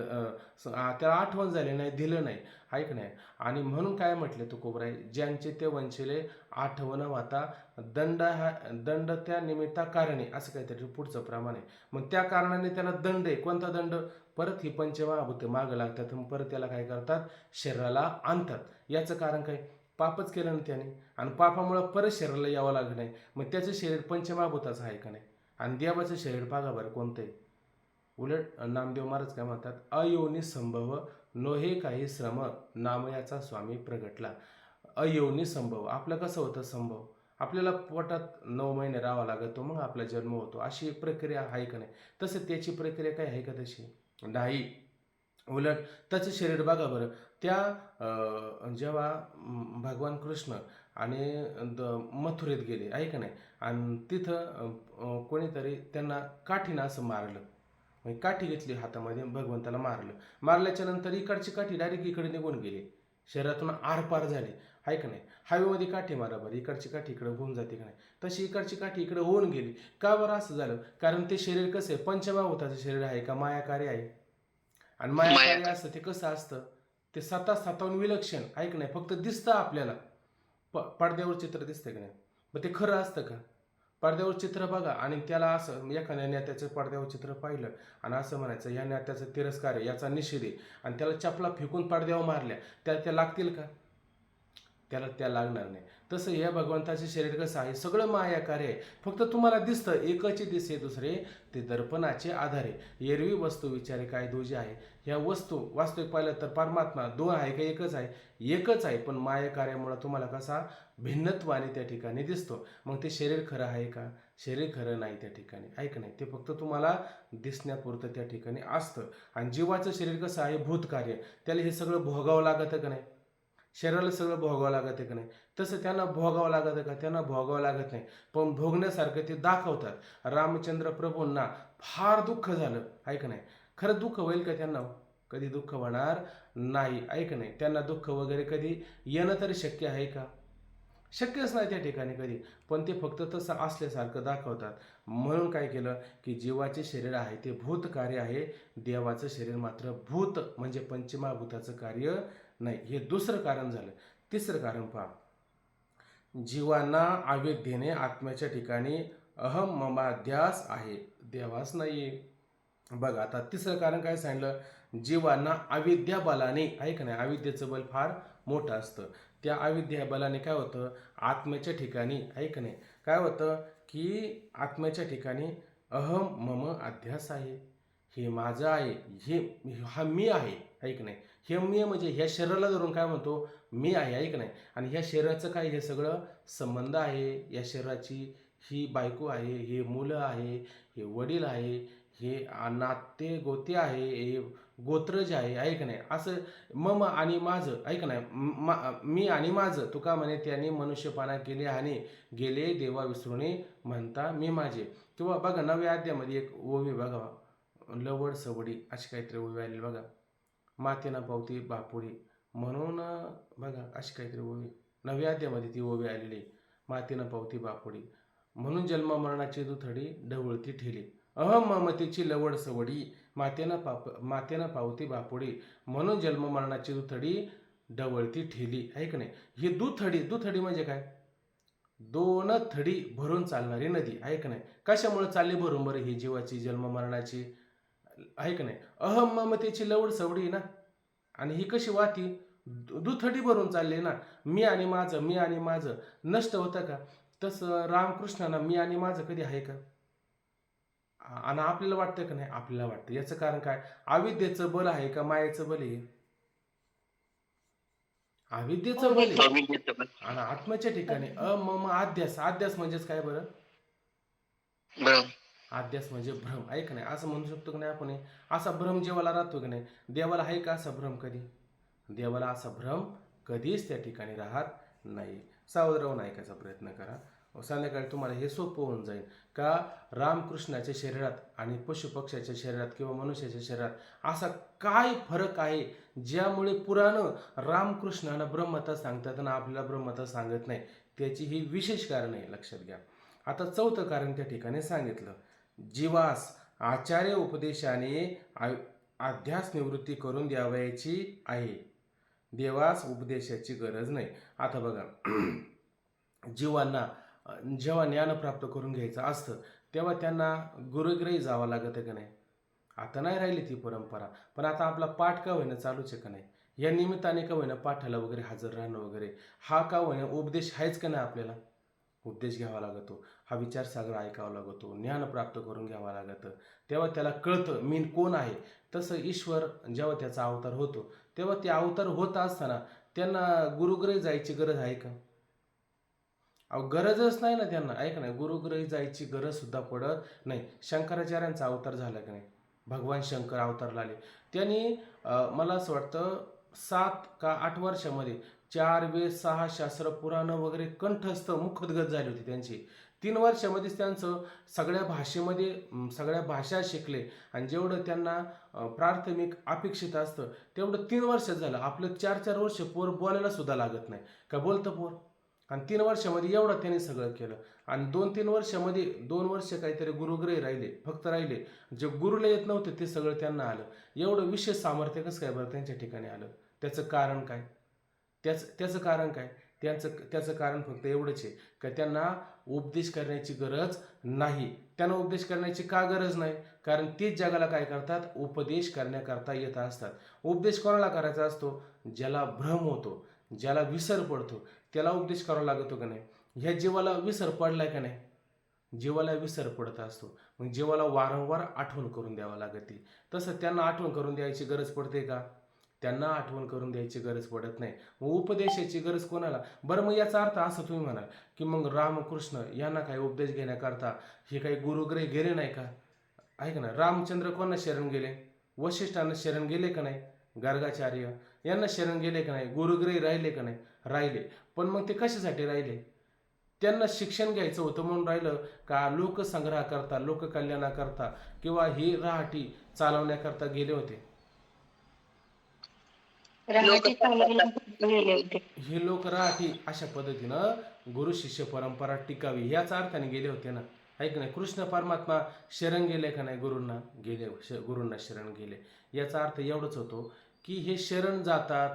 त्याला आठवण झाली नाही, दिलं नाही, आहे का नाही. आणि म्हणून काय म्हटले तुकोबराय, ज्यांचे ते वंचले आठवण वाता, दंड त्या निमित्ता कारणे, असं काहीतरी पुढचं प्रमाण आहे. मग त्या कारणाने त्याला दंड आहे. कोणता दंड, परत ही पंचमहाभूते मागं लागतात, मग परत त्याला काय करतात, शरीराला आणतात. याचं कारण काय, पापच केलं ना त्याने, आणि पापामुळं परत शरीराला यावं लागलं नाही. मग त्याचं शरीर पंचमहाभूताचं आहे का नाही. आणि देवाचं शरीर बघा बरं कोणतं आहे. उलट नामदेव महाराज काय म्हणतात, अयोनी संभव नोहे काही श्रम, नामयाचा स्वामी प्रगटला. अयोनी संभव, आपलं कसं होतं संभव, आपल्याला पोटात 9 महिने राहावं लागतो, मग आपला जन्म होतो, अशी प्रक्रिया आहे का नाही. तसं त्याची प्रक्रिया काय आहे का तशी नाही. उलट त्याचं शरीर बघा बरं, त्या जेव्हा भगवान कृष्ण आणि मथुरेत गेले, आहे का नाही. आणि तिथं कोणीतरी त्यांना काठीनं असं मारलं, म्हणजे काठी घेतली हातामध्ये, भगवंताला मारल्याच्या नंतर इकडची काठी डायरेक्ट इकडे निघून गेली, शरीरातून आरपार झाली, आहे का नाही. हायवेमध्ये काठी मारा बरं, इकडची काठी इकडे होऊन जाते का नाही, तशी इकडची काठी इकडे होऊन गेली. का बरं असं झालं, कारण ते शरीर कसं आहे, पंचमहाभूताचं शरीर आहे का मायाकारी आहे. आणि मायाकारी असतं ते कसं असतं, ते स्वतःहून विलक्षण, ऐक नाही, फक्त दिसतं आपल्याला, पडद्यावर चित्र दिसतं की नाही. मग ते खरं असतं का, पडद्यावर चित्र बघा आणि त्याला असं एखाद्या नेत्याचं पडद्यावर चित्र पाहिलं आणि असं म्हणायचं या नेत्याचा तिरस्कार आहे, याचा निषेध आहे, आणि त्याला चपला फेकून पडद्यावर मारल्या, त्या लागतील का, त्याला त्या लागणार नाही. तसं या भगवंताचे शरीर कसं आहे, सगळं मायाकारी आहे, फक्त तुम्हाला दिसतं, एकच दिसे दुसरे ते दर्पणाचे आधारे, एरवी वस्तू विचारे काय दोजे आहे. ह्या वस्तू वास्तविक पाहिलं तर परमात्मा 2 आहे का एकच आहे, एकच आहे, पण मायाकार्यामुळे तुम्हाला कसा भिन्नत्वाने त्या ठिकाणी दिसतो. मग ते शरीर खरं आहे का, शरीर खरं नाही त्या ठिकाणी, ऐक नाही, ते फक्त तुम्हाला दिसण्यापुरतं त्या ठिकाणी असतं. आणि जीवाचं शरीर कसं आहे, भूतकार्य, त्याला हे सगळं भोगावं लागतं का नाही, शरीराला सगळं भोगावं लागत आहे का नाही. तसं त्यांना भोगावं लागतं का, त्यांना भोगावं लागत नाही, पण भोगण्यासारखं ते दाखवतात. रामचंद्र प्रभूंना फार दुःख झालं, ऐक नाही, खरं दुःख होईल का त्यांना, कधी दुःख होणार नाही, ऐक नाही. त्यांना दुःख वगैरे कधी येणं तरी शक्य आहे का, शक्यच नाही त्या ठिकाणी कधी, पण ते फक्त तसं असल्यासारखं दाखवतात. म्हणून काय केलं की जीवाचे शरीर आहे ते भूत कार्य आहे, देवाचं शरीर मात्र भूत म्हणजे पंचमहाभूताचं कार्य नाही. हे दुसरं कारण झालं. तिसरं कारण पहा, जीवांना आवेग देणे आत्म्याच्या ठिकाणी अहम ममाध्यास आहे, देवास नाही. बघा आता तिसरं कारण काय सांगितलं, जीवांना अविद्या बलाने, आहे का नाही, अविद्येचं बल फार मोठं असतं. त्या अविद्या बलाने काय होतं, आत्म्याच्या ठिकाणी, आहे का नाही, काय होतं की आत्म्याच्या ठिकाणी अहम मम अध्यास आहे, हे माझं आहे, हा मी आहे, ऐक नाही. हे मी म्हणजे ह्या शरीराला धरून काय म्हणतो, मी आहे, ऐक नाही. आणि ह्या शरीराचं काय, हे सगळं संबंध आहे, या शरीराची ही बायको आहे, हे मुलं आहे, हे वडील आहे, हे नाते गोते आहे, हे गोत्रज आहे, ऐक नाही. असं मम आणि माझं, ऐक नाही, मी आणि माझं, तुका म्हणे त्याने मनुष्यपणा केले आणि गेले देवा विसरुणे म्हणता मी माझे. किंवा बघा नव्या अध्यामध्ये एक ओवी बघा, लवड सवडी अशी काहीतरी ओवी आली बघा, मातेना पावती बापुडी म्हणून बघा अशी काहीतरी ओवी 9व्या अध्यायामध्ये ती ओवी आलेली आहे. मातेना पावती बापुडी म्हणून जन्म मरणाची दुथडी ढवळती ठेली, अहम ममतेची लवड सवडी, मातेनं पावती बापुडी म्हणून जन्म मरणाची दुथडी ढवळती ठेली. आहे की नाही? ही दुथडी म्हणजे काय? 2 थडी भरून चालणारी नदी. आहे की नाही? कशामुळे चालली भरून बरं ही जीवाची जन्म मरणाची? आहे की नाही? अहम ममतेची लवड सवडी ना. आणि ही कशी वाहती? दुथडी भरून चालली ना. मी आणि माझं नष्ट होतं का? तसं रामकृष्णांना मी आणि माझं कधी आहे का? आणि आपल्याला वाटतं का नाही? आपल्याला वाटतं. याचं कारण काय? अविद्येचं बल आहे का मायेचं बल आहे? अविद्येचं बल आहे. आणि आत्म्याच्या ठिकाणी अमम आध्यास म्हणजेच काय बरं? आध्यास म्हणजे भ्रम. आहे का नाही? असं म्हणू शकतो की नाही आपण? असा भ्रम जेव्हाला राहतो की नाही? देवाला आहे का असा भ्रम कधी? देवाला असा भ्रम कधीच त्या ठिकाणी राहत नाही. सावध राहून ऐकायचा प्रयत्न करा. संध्याकाळी तुम्हाला हे सोपं होऊन जाईल का रामकृष्णाच्या शरीरात आणि पशुपक्ष्याच्या शरीरात किंवा मनुष्याच्या शरीरात असा काय फरक आहे ज्यामुळे पुराणं रामकृष्णाला ब्रह्मता सांगतात आणि आपल्याला ब्रह्मता सांगत नाही. त्याची ही विशेष कारण आहे, लक्षात घ्या. आता 4थं कारण त्या ठिकाणी सांगितलं. जीवास आचार्य उपदेशाने अध्यास निवृत्ती करून द्यावयाची आहे. देवास उपदेशाची गरज नाही. आता बघा जीवांना जेव्हा ज्ञान प्राप्त करून घ्यायचं असतं तेव्हा त्यांना गुरुग्रही जावं लागतं का नाही? आता नाही राहिली ती परंपरा, पण आता आपला पाठ का होईना चालूच आहे का नाही? या निमित्ताने का होईना पाठाला वगैरे हजर राहणं वगैरे हा का होईना उपदेश आहेच का नाही? आपल्याला उपदेश घ्यावा लागतो, हा विचारसागर ऐकावा लागतो, ज्ञान प्राप्त करून घ्यावा लागतं. तेव्हा त्याला कळतं मी कोण आहे. तसं ईश्वर जेव्हा त्याचा अवतार होतो तेव्हा ते अवतार होत असताना त्यांना गुरुग्रही जायची गरज आहे का? अहो गरजच नाही ना त्यांना. ऐक नाही, गुरुग्रही जायची गरज सुद्धा पडत नाही. शंकराचार्यांचा अवतार झाला की नाही? भगवान शंकर अवतारला आले. त्यांनी मला असं वाटतं 7 का 8 वर्षामध्ये 4 वेद 6 शास्त्र पुराणं वगैरे कंठस्थ मुखोद्गत झाली होती त्यांची. 3 वर्षामध्येच त्यांचं सगळ्या भाषेमध्ये सगळ्या भाषा शिकले आणि जेवढं त्यांना प्राथमिक अपेक्षित असतं तेवढं 3 वर्षात झालं. आपलं 4-4 वर्ष पोर बोलायला सुद्धा लागत नाही का? बोलतं पोर. आणि 3 वर्षामध्ये एवढं त्यांनी सगळं केलं. आणि 2-3 वर्षामध्ये 2 वर्ष काहीतरी गुरुग्रही राहिले, फक्त राहिले. जे गुरुला येत नव्हते ते सगळं त्यांना आलं. एवढं विशेष सामर्थ्य कसं काय बरं त्यांच्या ठिकाणी आलं? त्याचं कारण काय? त्याचं कारण काय? त्याचं कारण फक्त एवढंच आहे का त्यांना उपदेश करण्याची गरज नाही. त्यांना उपदेश करण्याची का गरज नाही? कारण तेच जगाला काय करतात? उपदेश करण्याकरता येत असतात. उपदेश कोणाला करायचा असतो? ज्याला भ्रम होतो, ज्याला विसर पडतो, त्याला उपदेश करावा लागतो का नाही? ह्या जीवाला विसर पडलाय का नाही? जीवाला विसर पडत असतो. मग जीवाला वारंवार आठवण करून द्यावं लागते. तसं त्यांना आठवण करून द्यायची गरज पडते का? त्यांना आठवण करून द्यायची गरज पडत नाही. मग उपदेशाची गरज कोणाला? बरं मग याचा अर्थ असं तुम्ही म्हणाल की मग रामकृष्ण यांना काही उपदेश घेण्याकरता हे काही गुरुग्रही गेले नाही का? आहे का ना? रामचंद्र कोणा शरण गेले? वशिष्ठांना शरण गेले का नाही? गर्गाचार्य यांना शरण गेले का नाही? गुरुग्रही राहिले का नाही? राहिले. पण मग ते कशासाठी राहिले? त्यांना शिक्षण घ्यायचं होतं म्हणून राहिलं का लोकसंग्रहाकरता, लोककल्याणाकरता किंवा ही राहाटी चालवण्याकरता गेले होते? हे लोक राहाटी अशा पद्धतीनं गुरु शिष्य परंपरा टिकावी याच अर्थाने गेले होते ना. आहे की नाही? कृष्ण परमात्मा शरण गेले का नाही? गुरूंना गेले, गुरूंना शरण गेले. याचा अर्थ एवढंच होतो की हे शरण जातात,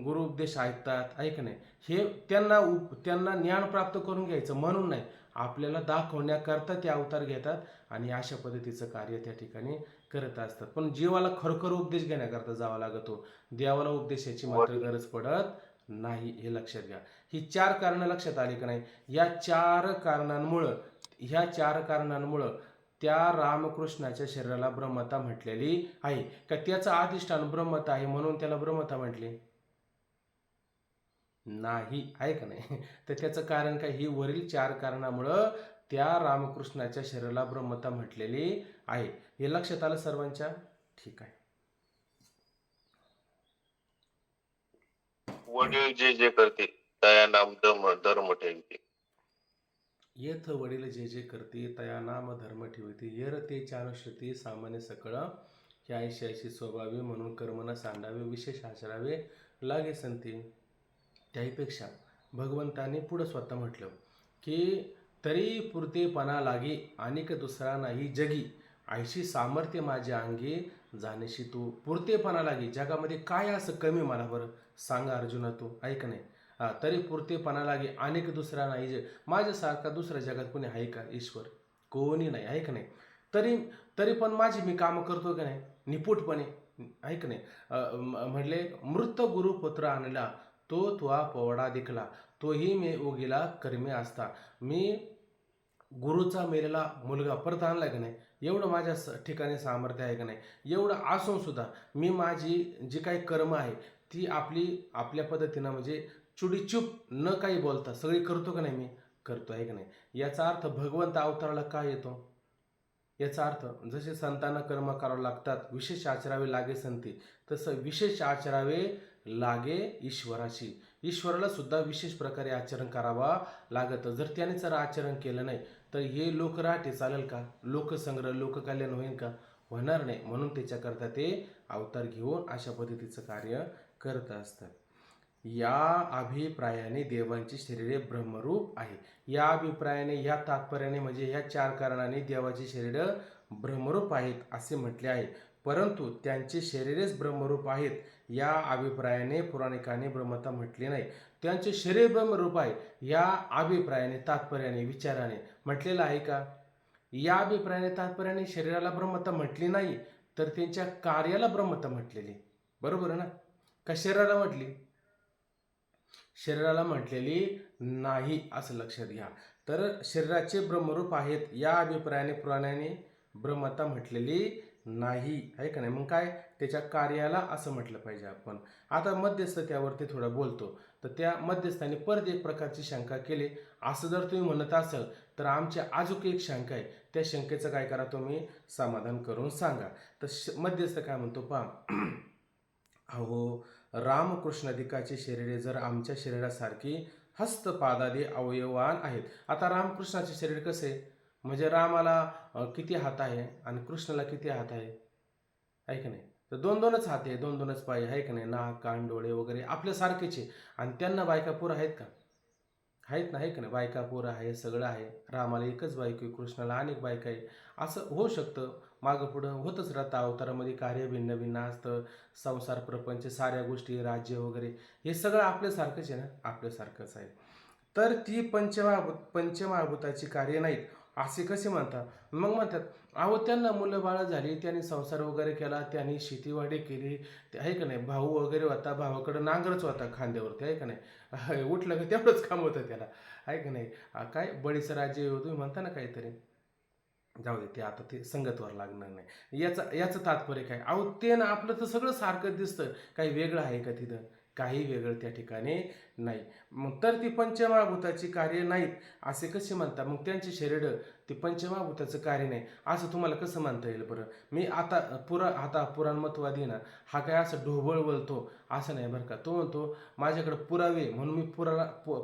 गुरु उपदेश ऐकतात. आहे की नाही? हे त्यांना ज्ञान प्राप्त करून घ्यायचं म्हणून नाही, आपल्याला दाखवण्याकरता ते अवतार घेतात आणि अशा पद्धतीचं कार्य त्या ठिकाणी करत असतात. पण जीवाला खरोखर उपदेश घेण्याकरता जावा लागतो. देवाला उपदेशाची मात्र गरज पडत नाही, हे लक्षात घ्या. ही 4 कारणं लक्षात आली का नाही? ह्या 4 कारणांमुळं त्या रामकृष्णाच्या शरीराला ब्रह्मता म्हटलेली आहे. का त्याचं अधिष्ठान ब्रह्मता आहे म्हणून त्याला ब्रह्मता म्हटली? नाही. आहे का नाही? तर त्याचं कारण काय? ही वरील 4 कारणामुळं त्या रामकृष्णाच्या शरीराला ब्रह्मता म्हटलेली आहे. हे लक्षात आलं सर्वांच्या? ठीक आहे. वडील जे जे करते तया नाम धर्म ठेवते. येथ वडील जे जे करते तया नाम धर्म ठेवते. येर ते चानुष्यती सामान्य सकळ हे ऐशी ऐशी स्वभावे म्हणून कर्मना सांडावे विशेष आचरावे लागे संती. त्याहीपेक्षा भगवंताने पुढं स्वतः म्हटलं की तरी पुरतेपणा लागे अनेक दुसरा नाही जगी, ऐशी सामर्थ्य माझ्या अंगी जाणीशी तू. पुरतेपणा लागे, जगामध्ये काय असं कमी मला बरं सांगा अर्जुना तू, ऐक नाही. तरी पुरतेपणा लागे अनेक दुसरा नाही जग, माझ्यासारखा दुसऱ्या जगात कोणी आहे का ईश्वर? कोणी नाही, ऐक नाही. तरी तरी पण माझी मी कामं करतो का नाही निपुटपणे, ऐक नाही. म्हणले मृत गुरुपुत्र आणला तो तुआ पोवडा दिखला, तोही मी उगीला कर्मे असता. मी गुरुचा मेलेला मुलगा परत आणला का नाही, एवढं माझ्या ठिकाणी सामर्थ्य आहे का नाही, एवढं असून सुद्धा मी माझी जी काही कर्म आहे ती आपल्या पद्धतीनं म्हणजे चुडीचूप न काही बोलता सगळी करतो का नाही, मी करतो आहे का नाही. याचा अर्थ भगवंत अवताराला काय येतो, याचा अर्थ जसे संतांना कर्म करावे लागतात, विशेष आचरावे लागे संती, तसं विशेष आचरावे लागे ईश्वराशी. ईश्वराला सुद्धा विशेष प्रकारे आचरण करावा लागतं. जर आचरण केलं नाही तर हे लोकराटे चालेल का? लोकसंग्रह लोककल्याण होईल का? होणार नाही. म्हणून त्याच्याकरता ते अवतार घेऊन अशा पद्धतीचं कार्य करत असतात. या अभिप्रायाने देवांची शरीरे ब्रह्मरूप आहे. या अभिप्रायाने, ह्या तात्पर्याने म्हणजे ह्या 4 कारणाने देवाची शरीरं ब्रह्मरूप आहेत असे म्हटले आहे. परंतु त्यांचे शरीरेच ब्रह्मरूप आहेत या अभिप्रायाने पुराणिकाने ब्रह्मता म्हटले नाही. त्यांचे शरीर ब्रह्मरूप आहे या अभिप्रायाने, तात्पर्याने, विचाराने म्हटलेलं आहे का? या अभिप्रायाने तात्पर्याने शरीराला ब्रह्मता म्हटली नाही, तर त्यांच्या कार्याला ब्रह्मता म्हटलेली. बरोबर आहे ना? का शरीराला म्हटली? शरीराला म्हटलेली नाही असं लक्षात घ्या. तर शरीराचे ब्रह्मरूप आहेत या अभिप्रायाने पुराणाने ब्रह्मता म्हटलेली नाही, आहे का नाही. मग काय, त्याच्या कार्याला असं म्हटलं पाहिजे आपण. आता मध्यस्थ त्यावरती थोडं बोलतो. तर त्या मध्यस्थाने परत एक प्रकारची शंका केली. असं जर तुम्ही म्हणत असाल तर आमची अजून एक शंका आहे, त्या शंकेचं काय करा तुम्ही समाधान करून सांगा. तर मध्यस्थ काय म्हणतो पहा, अहो रामकृष्णादिकाची शरीरे जर आमच्या शरीरासारखी हस्तपादादी अवयवान आहेत. आता रामकृष्णाचे शरीर कसे, म्हणजे रामाला किती हात आहे आणि कृष्णाला किती हात आहे, आहे का नाही. तर 2-2च हात आहे, 2-2च पाय आहे का नाही, नाक कान डोळे वगैरे आपल्यासारखेचे. आणि त्यांना बायका पोरं आहेत का? आहेत ना, आहे का नाही. बायका पोरं आहे, सगळं आहे. रामाला एकच बायको आहे, कृष्णाला अनेक बायका आहे. असं होऊ शकतं, मागं पुढं होतच राहतं. अवतारामध्ये कार्य भिन्न भिन्न असतं. संसार प्रपंच साऱ्या गोष्टी राज्य वगैरे हे सगळं आपल्यासारखंच आहे ना, आपल्यासारखंच आहे. तर ती पंचमहाभूताची कार्य नाहीत असे कसे म्हणतात? मग म्हणतात अहो त्यांना मुलं बाळं झाली, त्यांनी संसार वगैरे केला, त्यांनी शेतीवाडी केली, ते आहे का नाही. भाऊ वगैरे होता, भावाकडं नांगरच होता खांद्यावरती, आहे का नाही. उठलं का तेवढंच काम होतं त्याला, आहे का नाही. काय बडीचं राज्य तुम्ही म्हणता ना काहीतरी, जाऊ दे ते आता ते संगतवर लागणार नाही. याचं तात्पर्य काय, अहो ते ना आपलं तर सगळं सारखं दिसतं, काही वेगळं आहे का तिथं? काही वेगळं त्या ठिकाणी नाही. मग तर ती पंचमहाभूताची कार्य नाहीत असे कसे म्हणतात? मग त्यांचे शरीर ते पंचमहाभूताचं कार्य नाही असं तुम्हाला कसं म्हणता येईल बरं? मी आता पुराणमतवादी ना, हा काय असं ढोबळ बोलतो असं नाही बरं का. तो म्हणतो माझ्याकडे पुरावे, म्हणून मी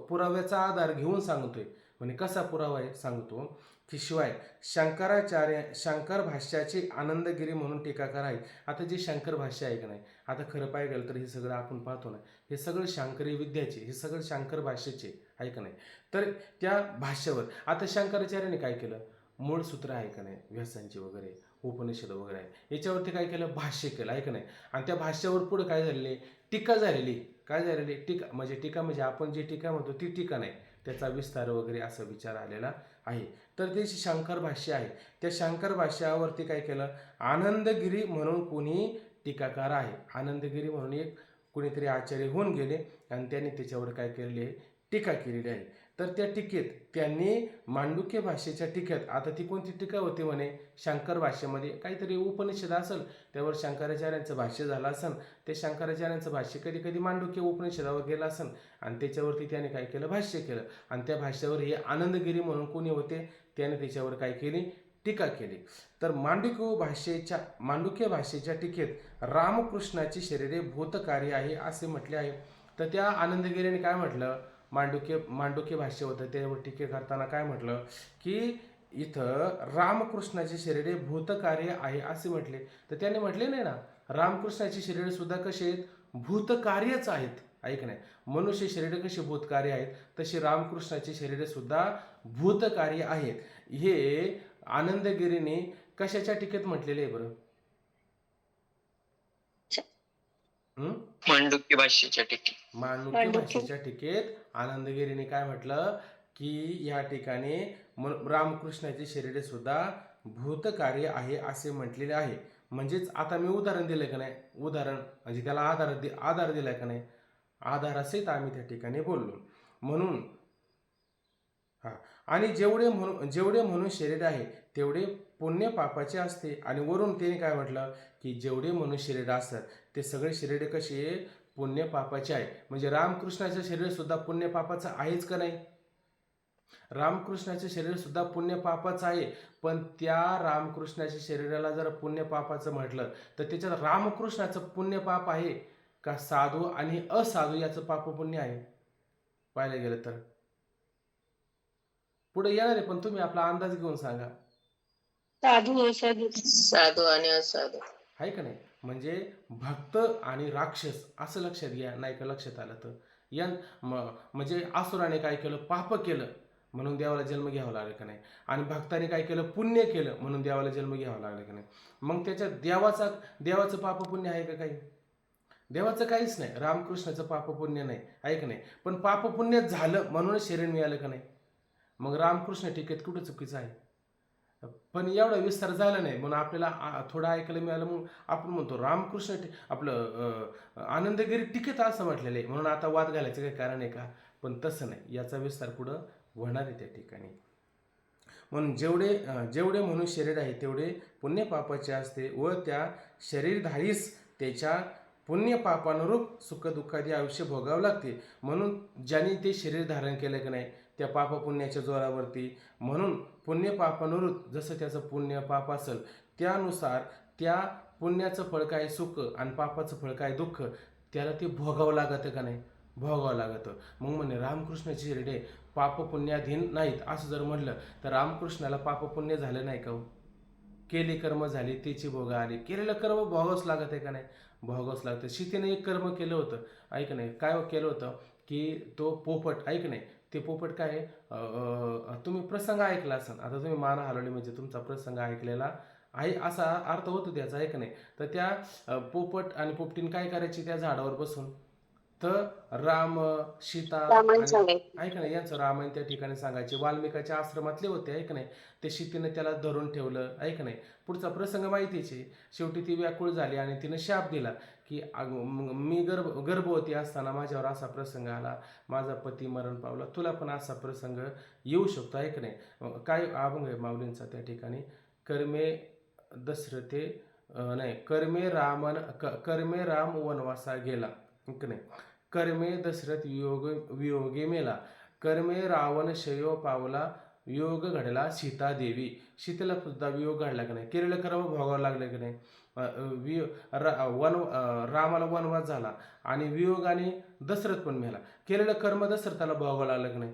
पुराव्याचा आधार घेऊन सांगतोय. म्हणजे कसा पुरावा आहे सांगतो की, शिवाय शंकर भाष्याची आनंदगिरी म्हणून टीकाकार आहे. आता जे शंकर भाष्य आहे का नाही, आता खरं पाहायला गेलं तर हे सगळं आपण पाहतो ना, हे सगळं शांकरी विद्याचे, हे सगळं शंकर भाष्याचे आहे का नाही. तर त्या भाष्यावर आता शंकराचार्याने काय केलं, मूळ सूत्र आहे का नाही, व्यासांची वगैरे उपनिषद वगैरे आहे, याच्यावरती काय केलं, भाष्य केलं, आहे का नाही. आणि त्या भाष्यावर पुढे काय झालेली, टीका झालेली. काय झालेली टीका, म्हणजे आपण जी टीका म्हणतो ती टीका नाही, त्याचा विस्तार वगैरे असा विचार आलेला आहे. तर ते शंकर भाष्य आहे, त्या शंकर भाष्यावरती काय केलं, आनंदगिरी म्हणून कोणी टीकाकार आहे, आनंदगिरी म्हणून एक कुणीतरी आचार्य होऊन गेले आणि त्यांनी त्याच्यावर काय केलेली आहे, टीका केलेली आहे. तर त्या टीकेत त्यांनी मांडुक्य भाषेच्या टीकेत, आता ती कोणती टीका होती म्हणे, शंकर भाष्यामध्ये काहीतरी उपनिषद असेल, त्यावर शंकराचार्यांचं भाष्य झालं असेल, ते शंकराचार्यांचं भाष्य कधी कधी मांडुक्य उपनिषदावर गेलं असेल आणि त्याच्यावरती त्याने काय केलं, भाष्य केलं. आणि त्या भाष्यावर हे आनंदगिरी म्हणून कोणी होते, त्याने त्याच्यावर काय केली, टीका केली. तर मांडुक्य भाषेच्या टीकेत रामकृष्णाची शरीरे भूतकार्य आहे असे म्हटले आहे. तर त्या आनंदगिरीने काय म्हटलं, मांडुक्य भाष्य होतं त्यावर टीके करताना काय म्हटलं की इथं रामकृष्णाचे शरीरे भूतकार्य आहे असे म्हटले, तर त्याने म्हटले नाही ना, रामकृष्णाची शरीरे सुद्धा कशी आहेत, भूतकार्यच आहेत. ऐक नाही, मनुष्य शरीरे कशी भूतकार्य आहेत तशी रामकृष्णाची शरीरे सुद्धा भूतकार्य आहेत. हे आनंदगिरीने कशाच्या टीकेत म्हटलेले आहे बरं? हं? मांडुक्य भाषेच्या ठिकाणी. मांडुक्य भाषेच्या टीकेत आनंदगिरीने काय म्हटलं की या ठिकाणी रामकृष्णाचे शरीरे सुद्धा भूतकार्य आहे असे म्हटलेले आहे. म्हणजेच आता मी उदाहरण दिलंय का नाही, उदाहरण म्हणजे त्याला आधार दिलाय का नाही, आधारासहित आम्ही त्या ठिकाणी बोललो. म्हणून हा, आणि जेवढे म्हणून शरीर आहे तेवढे पुण्य पापाचे असते. आणि वरून त्याने काय म्हटलं की जेवढे म्हणून शरीर असतात ते सगळे शरीर कशी आहे, पुण्य पापाचे आहे. म्हणजे रामकृष्णाचं शरीर सुद्धा पुण्य पापाचं आहेच का नाही? रामकृष्णाचे शरीर सुद्धा पुण्य पापाचं आहे. पण त्या रामकृष्णाच्या शरीराला जर पुण्य पापाचं म्हटलं तर त्याच्यात रामकृष्णाचं पुण्य पाप आहे का साधू आणि असाधू याचं पाप पुण्य आहे पाहायला गेलं तर? पुढे येणार आहे, पण तुम्ही आपला अंदाज घेऊन सांगा. साधू आणि असाधू आहे का नाही? म्हणजे भक्त आणि राक्षस असं लक्षात घ्या, नाही का लक्षात आलं तर या म्हणजे असुराने काय केलं, पाप केलं म्हणून देवाला जन्म घ्यावा लागला का नाही, आणि भक्ताने काय केलं, पुण्य केलं म्हणून देवाला जन्म घ्यावा लागला का नाही. मग त्याच्यात देवाचं पाप पुण्य आहे का काही? देवाचं काहीच नाही, रामकृष्णाचं पाप पुण्य नाही, आहे का नाही. पण पाप पुण्य झालं म्हणूनच शरीर मिळालं का नाही. मग रामकृष्ण टीकेत कुठं चुकीचं आहे? पण एवढा विस्तार झाला नाही म्हणून आपल्याला थोडं ऐकायला मिळालं, मग आपण म्हणतो रामकृष्ण आपलं आनंदगिरी टीकेत असं म्हटलेलं आहे म्हणून आता वाद घालायचं काही कारण आहे का? पण तसं नाही, याचा विस्तार पुढं होणार आहे त्या ठिकाणी. म्हणून जेवढे म्हणून शरीर आहे तेवढे पुण्य पापाचे असते व त्या शरीरधारीस त्याच्या पुण्य पापानुरूप सुख दुःखादी आयुष्य भोगावं लागते. म्हणून ज्यांनी ते शरीर धारण केलं की नाही त्या पाप पुण्याच्या जोरावरती, म्हणून पुण्य पापानुरूप जसं त्याचं पुण्य पाप असेल त्यानुसार त्या पुण्याचं फळ काय सुख आणि पापाचं फळ काय दुःख, त्याला ते भोगावं लागतं का नाही, भोगावं लागतं. मग म्हणे रामकृष्णाची शरीरे पाप पुण्याधीन नाहीत असं जर म्हटलं तर रामकृष्णाला पाप पुण्य झालं नाही का हो? केली कर्म झाली त्याची भोग आली, केलेलं कर्म भोगावंच लागत आहे का नाही, भोगावंच लागतं. सीतेने एक कर्म केलं होतं, ऐक नाही, काय केलं होतं की तो पोपट, ऐक नाही, ते पोपट काय तुम्ही प्रसंग ऐकला असाल, आता तुम्ही मान हलवली म्हणजे तुमचा प्रसंग ऐकलेला आहे असा अर्थ होतो त्याचा, ऐक नाही. तर त्या पोपट आणि पोपटीन काय करायची त्या झाडावर बसून, तर राम सीता आणि ऐक नाही यांचं रामायण त्या ठिकाणी सांगायचे, वाल्मिकाच्या आश्रमातले होते, ऐक नाही. ते सीतेनं त्याला धरून ठेवलं, ऐक नाही. पुढचा प्रसंग माहितीच आहे. शेवटी ती व्याकुळ झाली आणि तिनं शाप दिला की मी गर्भवती असताना माझ्यावर असा प्रसंग आला, माझा पती मरण पावला, तुला पण असा प्रसंग येऊ शकतो, ऐक नाही. काय अभंग आहे माऊलींचा त्या ठिकाणी, कर्मे दशरथे नाही कर्मे राम वनवासा गेला, ऐक नाही. कर्मे दशरथ वियोगे मेला, कर्मे रावण शयो पावला, वियोग घडला सीता देवी. सीतेला सुद्धा वियोग घडला की नाही, केलेलं कर्म भोगावं लागलं की नाही. रामाला वनवास झाला आणि वियोगाने दशरथ पण मेला, केलेलं कर्म दशरथाला भोगावं लागलं की नाही.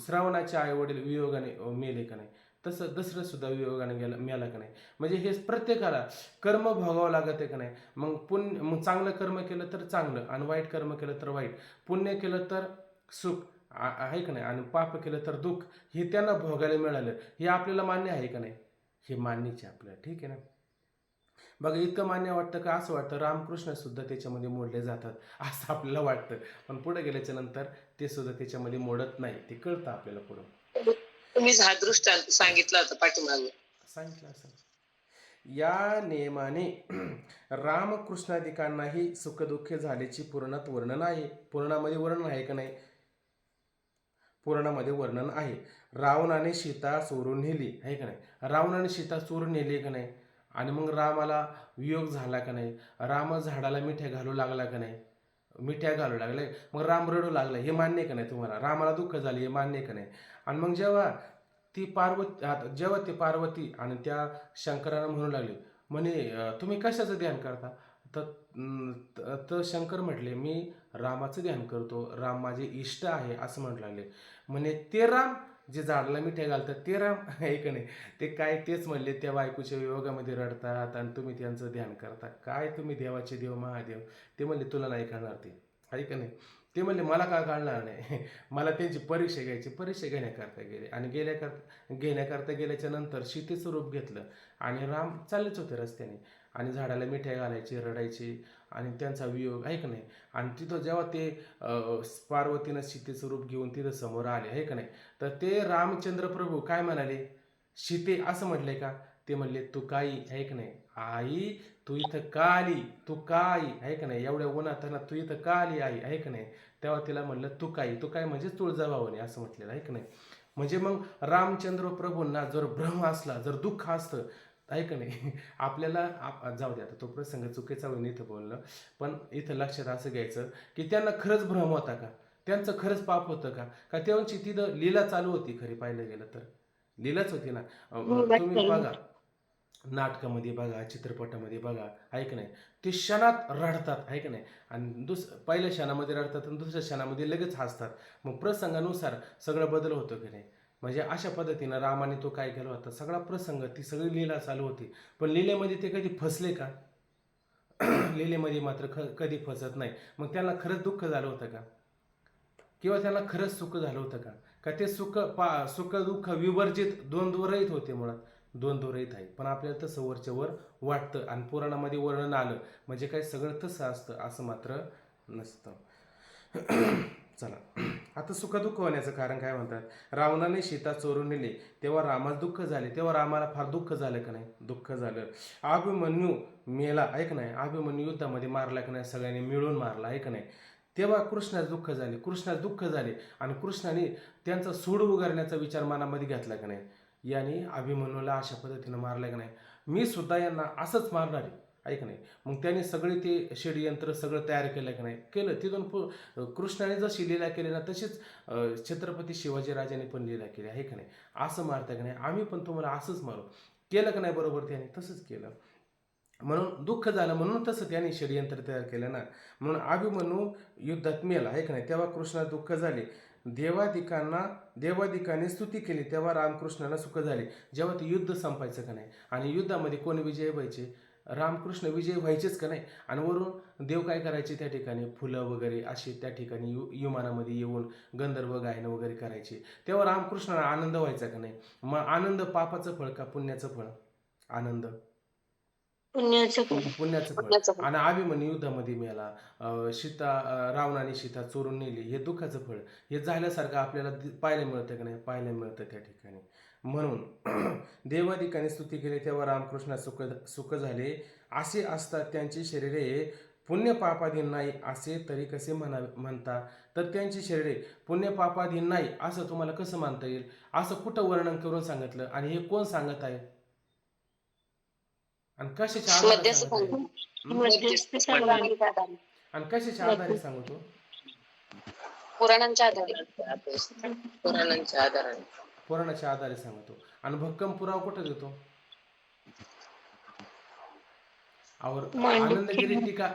श्रावणाचे आई वडील वियोगाने मेले का नाही, तसं दशरथ सुद्धा वियोगाने मेला का नाही. म्हणजे हे प्रत्येकाला कर्म भोगावं लागत आहे का नाही. मग चांगलं कर्म केलं तर चांगलं आणि वाईट कर्म केलं तर वाईट, पुण्य केलं तर सुख आहे का नाही, आणि पाप केलं तर दुःख, हे त्यांना भोगायला मिळालं. हे आपल्याला मान्य आहे का नाही? हे मान्यच आहे आपल्याला, ठीक आहे ना. बघा इतकं मान्य वाटतं का, असं वाटतं रामकृष्ण सुद्धा त्याच्यामध्ये मोडले जातात असं आपल्याला वाटतं, पण पुढे गेल्याच्या नंतर ते सुद्धा त्याच्यामध्ये मोडत नाही, ते कळतं आपल्याला पुढं. तुम्ही हा दृष्टांत सांगितला होता पाठीमागे, सांगितलं असं. या नियमाने रामकृष्णादिकांनाही सुखदुःखे झाल्याची पुराणात वर्णन आहे. पुराणामध्ये वर्णन आहे का नाही? पुराणामध्ये वर्णन आहे. रावणाने सीता चोरून नेली आहे का नाही, रावणाने सीता चोरून नेली का नाही, आणि मग रामाला वियोग झाला का नाही, राम झाडाला मिठ्या घालू लागला का नाही, मिठ्या घालू लागले, मग राम रडू लागला, हे मान्य का नाही तुम्हाला? रामाला दुःख झाले हे मान्य का नाही. आणि मग जेव्हा ती पार्वती आणि त्या शंकराला म्हणू लागली म्हणे तुम्ही कशाचं ध्यान करता, तर शंकर म्हटले मी रामाचं ध्यान करतो, राम माझे इष्ट आहे असं म्हटू लागले. म्हणे ते राम जे झाडाला मिठाई घालतात ते राम आहे का नाही. ते काय तेच म्हणले त्या बायकोच्या वियोगामध्ये रडतात आणि तुम्ही त्यांचं ध्यान करता. काय तुम्ही देवाचे देव महादेव. ते म्हणले तुला नाही कळणार ते आहे का नाही. ते म्हणले मला का कळणार नाही. मला त्यांची परीक्षा घ्यायची. परीक्षा घेण्याकरता गेले आणि घेण्याकरता गेल्याच्या नंतर सीतेचं रूप घेतलं आणि राम चाललेच होते रस्त्याने आणि झाडाला मिठाई घालायची, रडायची आणि त्यांचा वियोग आहे का नाही. आणि तिथं जेव्हा ते पार्वतीनं सीतेचं रूप घेऊन तिथं समोर आले आहे का नाही, तर ते रामचंद्र प्रभू काय म्हणाले, सीते असं म्हटले का. ते म्हणले तू काही आहे का नाही, आई तू इथं का आली, तू का आई आहे का नाही, एवढ्या उन्हाताना तू इथं का आली आई आहे का नाही. तेव्हा तिला म्हणलं तू काय म्हणजे तुळजाभवानी असं म्हटलेलं आहे का नाही. म्हणजे मग रामचंद्र प्रभूंना जर भ्रम असला, जर दुःख असतं आहे का नाही, आपल्याला जाऊ दे आता तो प्रसंग चुकीचा होईन इथं बोलणं. पण इथं लक्षात असं घ्यायचं की त्यांना खरंच भ्रम होता का, त्यांचं खरंच पाप होतं का त्यांची तिथं लीला चालू होती. खरी पाहिलं गेलं तर लीलाच होती ना. तुम्ही बघा नाटकामध्ये बघा, चित्रपटामध्ये बघा आहे का नाही, ते क्षणात रडतात आहे का नाही आणि पहिल्या क्षणामध्ये रडतात आणि दुसऱ्या क्षणामध्ये लगेच हसतात. मग प्रसंगानुसार सगळं बदल होतो की नाही. म्हणजे अशा पद्धतीनं रामाने तो काय केला होता, सगळा प्रसंग ती सगळी लीला चालू होती. पण लीलेमध्ये ते कधी फसले का. लीलेमध्ये मात्र कधी फसत नाही. मग त्यांना खरंच दुःख झालं होतं का, किंवा त्यांना खरंच सुख झालं होतं का ते सुख दुःख विवर्जित द्वंद्वरहित होते. मुळात द्वंद्वरहित आहे. पण आपल्याला तसं वरच्या वर वाटतं आणि पुराणामध्ये वर्णन आलं म्हणजे काय सगळं तसं असतं असं मात्र नसतं. चला आता सुखदुःख होण्याचं कारण काय म्हणतात. रावणाने सीता चोरून नेली तेव्हा रामास दुःख झाले, तेव्हा रामाला फार दुःख झालं का नाही, दुःख झालं. अभिमन्यू मेला ऐक नाही, अभिमन्यू युद्धामध्ये मारला का नाही, सगळ्यांनी मिळून मारला ऐक नाही, तेव्हा कृष्णास दुःख झाले आणि कृष्णाने त्यांचा सूड उगारण्याचा विचार मनामध्ये घेतला का नाही. याने अभिमन्यूला अशा पद्धतीनं मारलं का नाही, मी सुद्धा यांना असंच मारणार आहे ऐक नाही. मग त्याने सगळे ते षडयंत्र सगळं तयार केलं का नाही, केलं. तिथून कृष्णाने जशी लीला केली ना तशीच छत्रपती शिवाजीराजाने पण लीला केली आहे का नाही. असं मारता का नाही, आम्ही पण तुम्हाला असंच मारू केलं का नाही. बरोबर त्याने तसंच केलं. म्हणून दुःख झालं म्हणून तसं त्याने षडयंत्र तयार केलं ना. म्हणून अभिमन्यू युद्धात मेला आहे का नाही, तेव्हा कृष्णाला दुःख झाले. देवादिकाने स्तुती केली तेव्हा रामकृष्णाला सुख झाले. जेव्हा ते युद्ध संपायचं का नाही आणि युद्धामध्ये कोण विजय व्हायचे, रामकृष्ण विजय व्हायचेच का नाही. आणि वरून देव काय करायचे त्या ठिकाणी फुलं वगैरे असे त्या ठिकाणी विमानामध्ये येऊन गंधर्व गायन वगैरे करायचे. तेव्हा रामकृष्णाला आनंद व्हायचा का नाही. मग आनंद पापाचं फळ का पुण्याचं फळ. आनंद पुण्याचं फळ. आणि अभिमन्यू युद्धामध्ये मेला, रावणाने सीता चोरून नेली, हे दुःखाचं फळ. हे झाल्यासारखं आपल्याला पाहायला मिळतं का नाही, पाहायला मिळतं त्या ठिकाणी. म्हणून देवादिकाने स्तुती केली तेव्हा रामकृष्ण सुख झाले. असे असतात त्यांची शरीरे पुण्य पापाधीन नाही असे तरी कसे म्हणता. तर त्यांची शरीरे पुण्य पापाधीन नाही असं तुम्हाला कसं मानता येईल. असं कुठं वर्णन करून सांगितलं आणि हे कोण सांगत आहे आणि कशाच्या आधारे आणि कशाच्या आधारे सांगतो. पुराणांच्या आधारे पुराणाच्या आधारे सांगतो. आणि भक्कम पुरावा कुठं देतो. आनंदगिरी टीका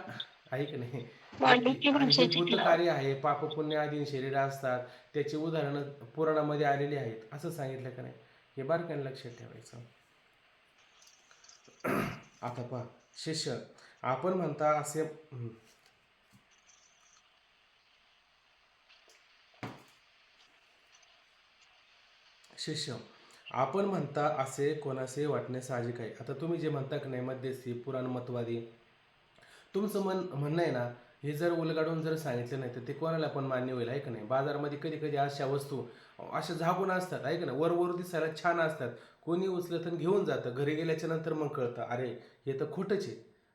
ऐक नाही. हे भूतकार्य आहे, पाप पुण्य आधीन शरीर असतात, त्याची उदाहरणं पुराणामध्ये आलेली आहेत असं सांगितलं का नाही. हे बारकाईने लक्षात ठेवायचं. आता पहा शिष्य, आपण म्हणता असे आपण म्हणता असे कोणासे वाटणे साहजिक आहे. आता तुम्ही जे म्हणता की नाही मध्यस्थी पुराणमतवादी, तुमचं म्हणणं आहे ना, हे जर उलगाडून जर सांगितलं नाही तर ते कोणाला पण मान्य होईल आहे का नाही. बाजारामध्ये कधी कधी अशा वस्तू अशा झाकून असतात आहे का नाही, वर दिसायला छान असतात, कोणी उचलं तर घेऊन जातं, घरी गेल्याच्या नंतर मग कळतं अरे हे तर खोटंच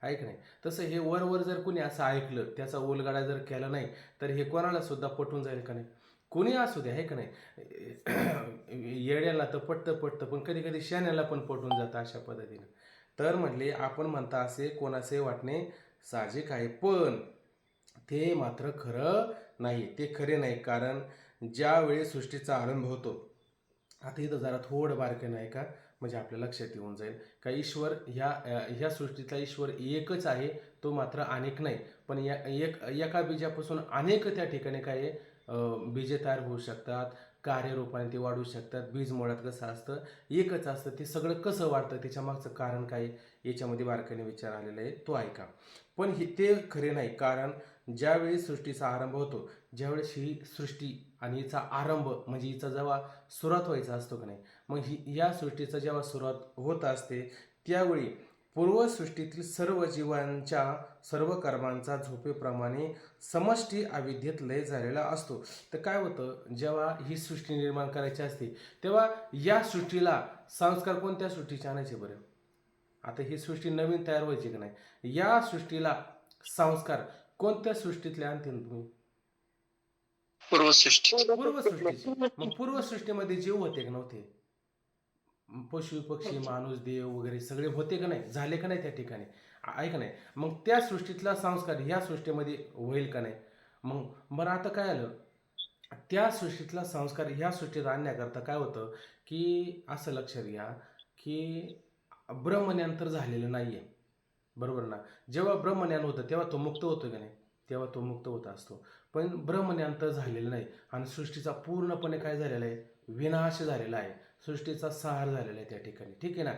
आहे का नाही. तसं हे वर जर कोणी असं ऐकलं, त्याचा उलगाडा जर केला नाही तर हे कोणाला सुद्धा पटून जाईल का नाही. कोणी असू दे आहे का नाही. येड्याला तर पटतं पण कधी कधी शहाण्याला पण पटून जातं अशा पद्धतीनं. तर म्हटले आपण म्हणता असे कोणाचे वाटणे साहजिक आहे, पण ते मात्र खरं नाही. ते खरे नाही. कारण ज्यावेळी सृष्टीचा आरंभ होतो, आता इथं जरा थोडं बारकाईनं आहे का म्हणजे आपल्या लक्षात येऊन जाईल का ईश्वर ह्या सृष्टीतला ईश्वर एकच आहे, तो मात्र अनेक नाही. पण एका बीजापासून अनेक त्या ठिकाणी काय बीजे तयार होऊ शकतात, कार्यरूपाने ते वाढू शकतात. बीज मुळात कसं असतं, एकच असतं, ते सगळं कसं वाढतं, त्याच्या मागचं कारण काय याच्यामध्ये बारकाईने विचार आलेला आहे, तो ऐका. पण ते खरे नाही, कारण ज्यावेळी सृष्टीचा आरंभ होतो, ज्यावेळेस ही सृष्टी आणि हिचा आरंभ म्हणजे हिचा जेव्हा सुरुवात व्हायचा असतो की नाही, मग या सृष्टीचा जेव्हा सुरुवात होत असते त्यावेळी पूर्वसृष्टीतील सर्व जीवांच्या सर्व कर्मांचा झोपेप्रमाणे समष्टी अविद्येत लय झालेला असतो. तर काय होतं, जेव्हा ही सृष्टी निर्माण करायची असते तेव्हा या सृष्टीला संस्कार कोणत्या सृष्टीचे आणायचे बरं? आता ही सृष्टी नवीन तयार व्हायची की नाही, या सृष्टीला संस्कार कोणत्या सृष्टीतले आणतील तुम्ही? पूर्वसृष्टी. पूर्वसृष्टीचे. मग पूर्वसृष्टीमध्ये जीव होते का नव्हते? पशु पक्षी माणूस देव वगैरे सगळे होते का नाही, झाले का नाही त्या ठिकाणी, ऐक नाही. मग त्या सृष्टीतला संस्कार ह्या सृष्टीमध्ये होईल का नाही? मग बरं आता काय आलं, त्या सृष्टीतला संस्कार ह्या सृष्टीत आणण्याकरता काय होतं की असं लक्षात घ्या की ब्रह्मज्ञान तर झालेलं नाही आहे, बरोबर ना? जेव्हा ब्रह्मज्ञान होतं तेव्हा तो मुक्त होतो की नाही, तेव्हा तो मुक्त होत असतो. पण ब्रह्मज्ञान तर झालेलं नाही आणि सृष्टीचा पूर्णपणे काय झालेला आहे, विनाश झालेला आहे, सृष्टीचा संहार झालेला आहे त्या ठिकाणी, ठीक आहे ना?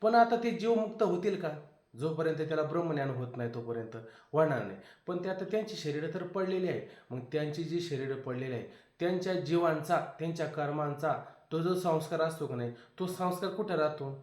पण आता ते जीव मुक्त होतील का? जोपर्यंत त्याला ब्रह्मज्ञान होत नाही तोपर्यंत होणार नाही. पण ते आता त्यांची शरीरं तर पडलेली आहे. मग त्यांची जी शरीरं पडलेली आहे त्यांच्या जीवांचा, त्यांच्या कर्मांचा तो जो संस्कार असतो का नाही, तो संस्कार कुठं राहतो?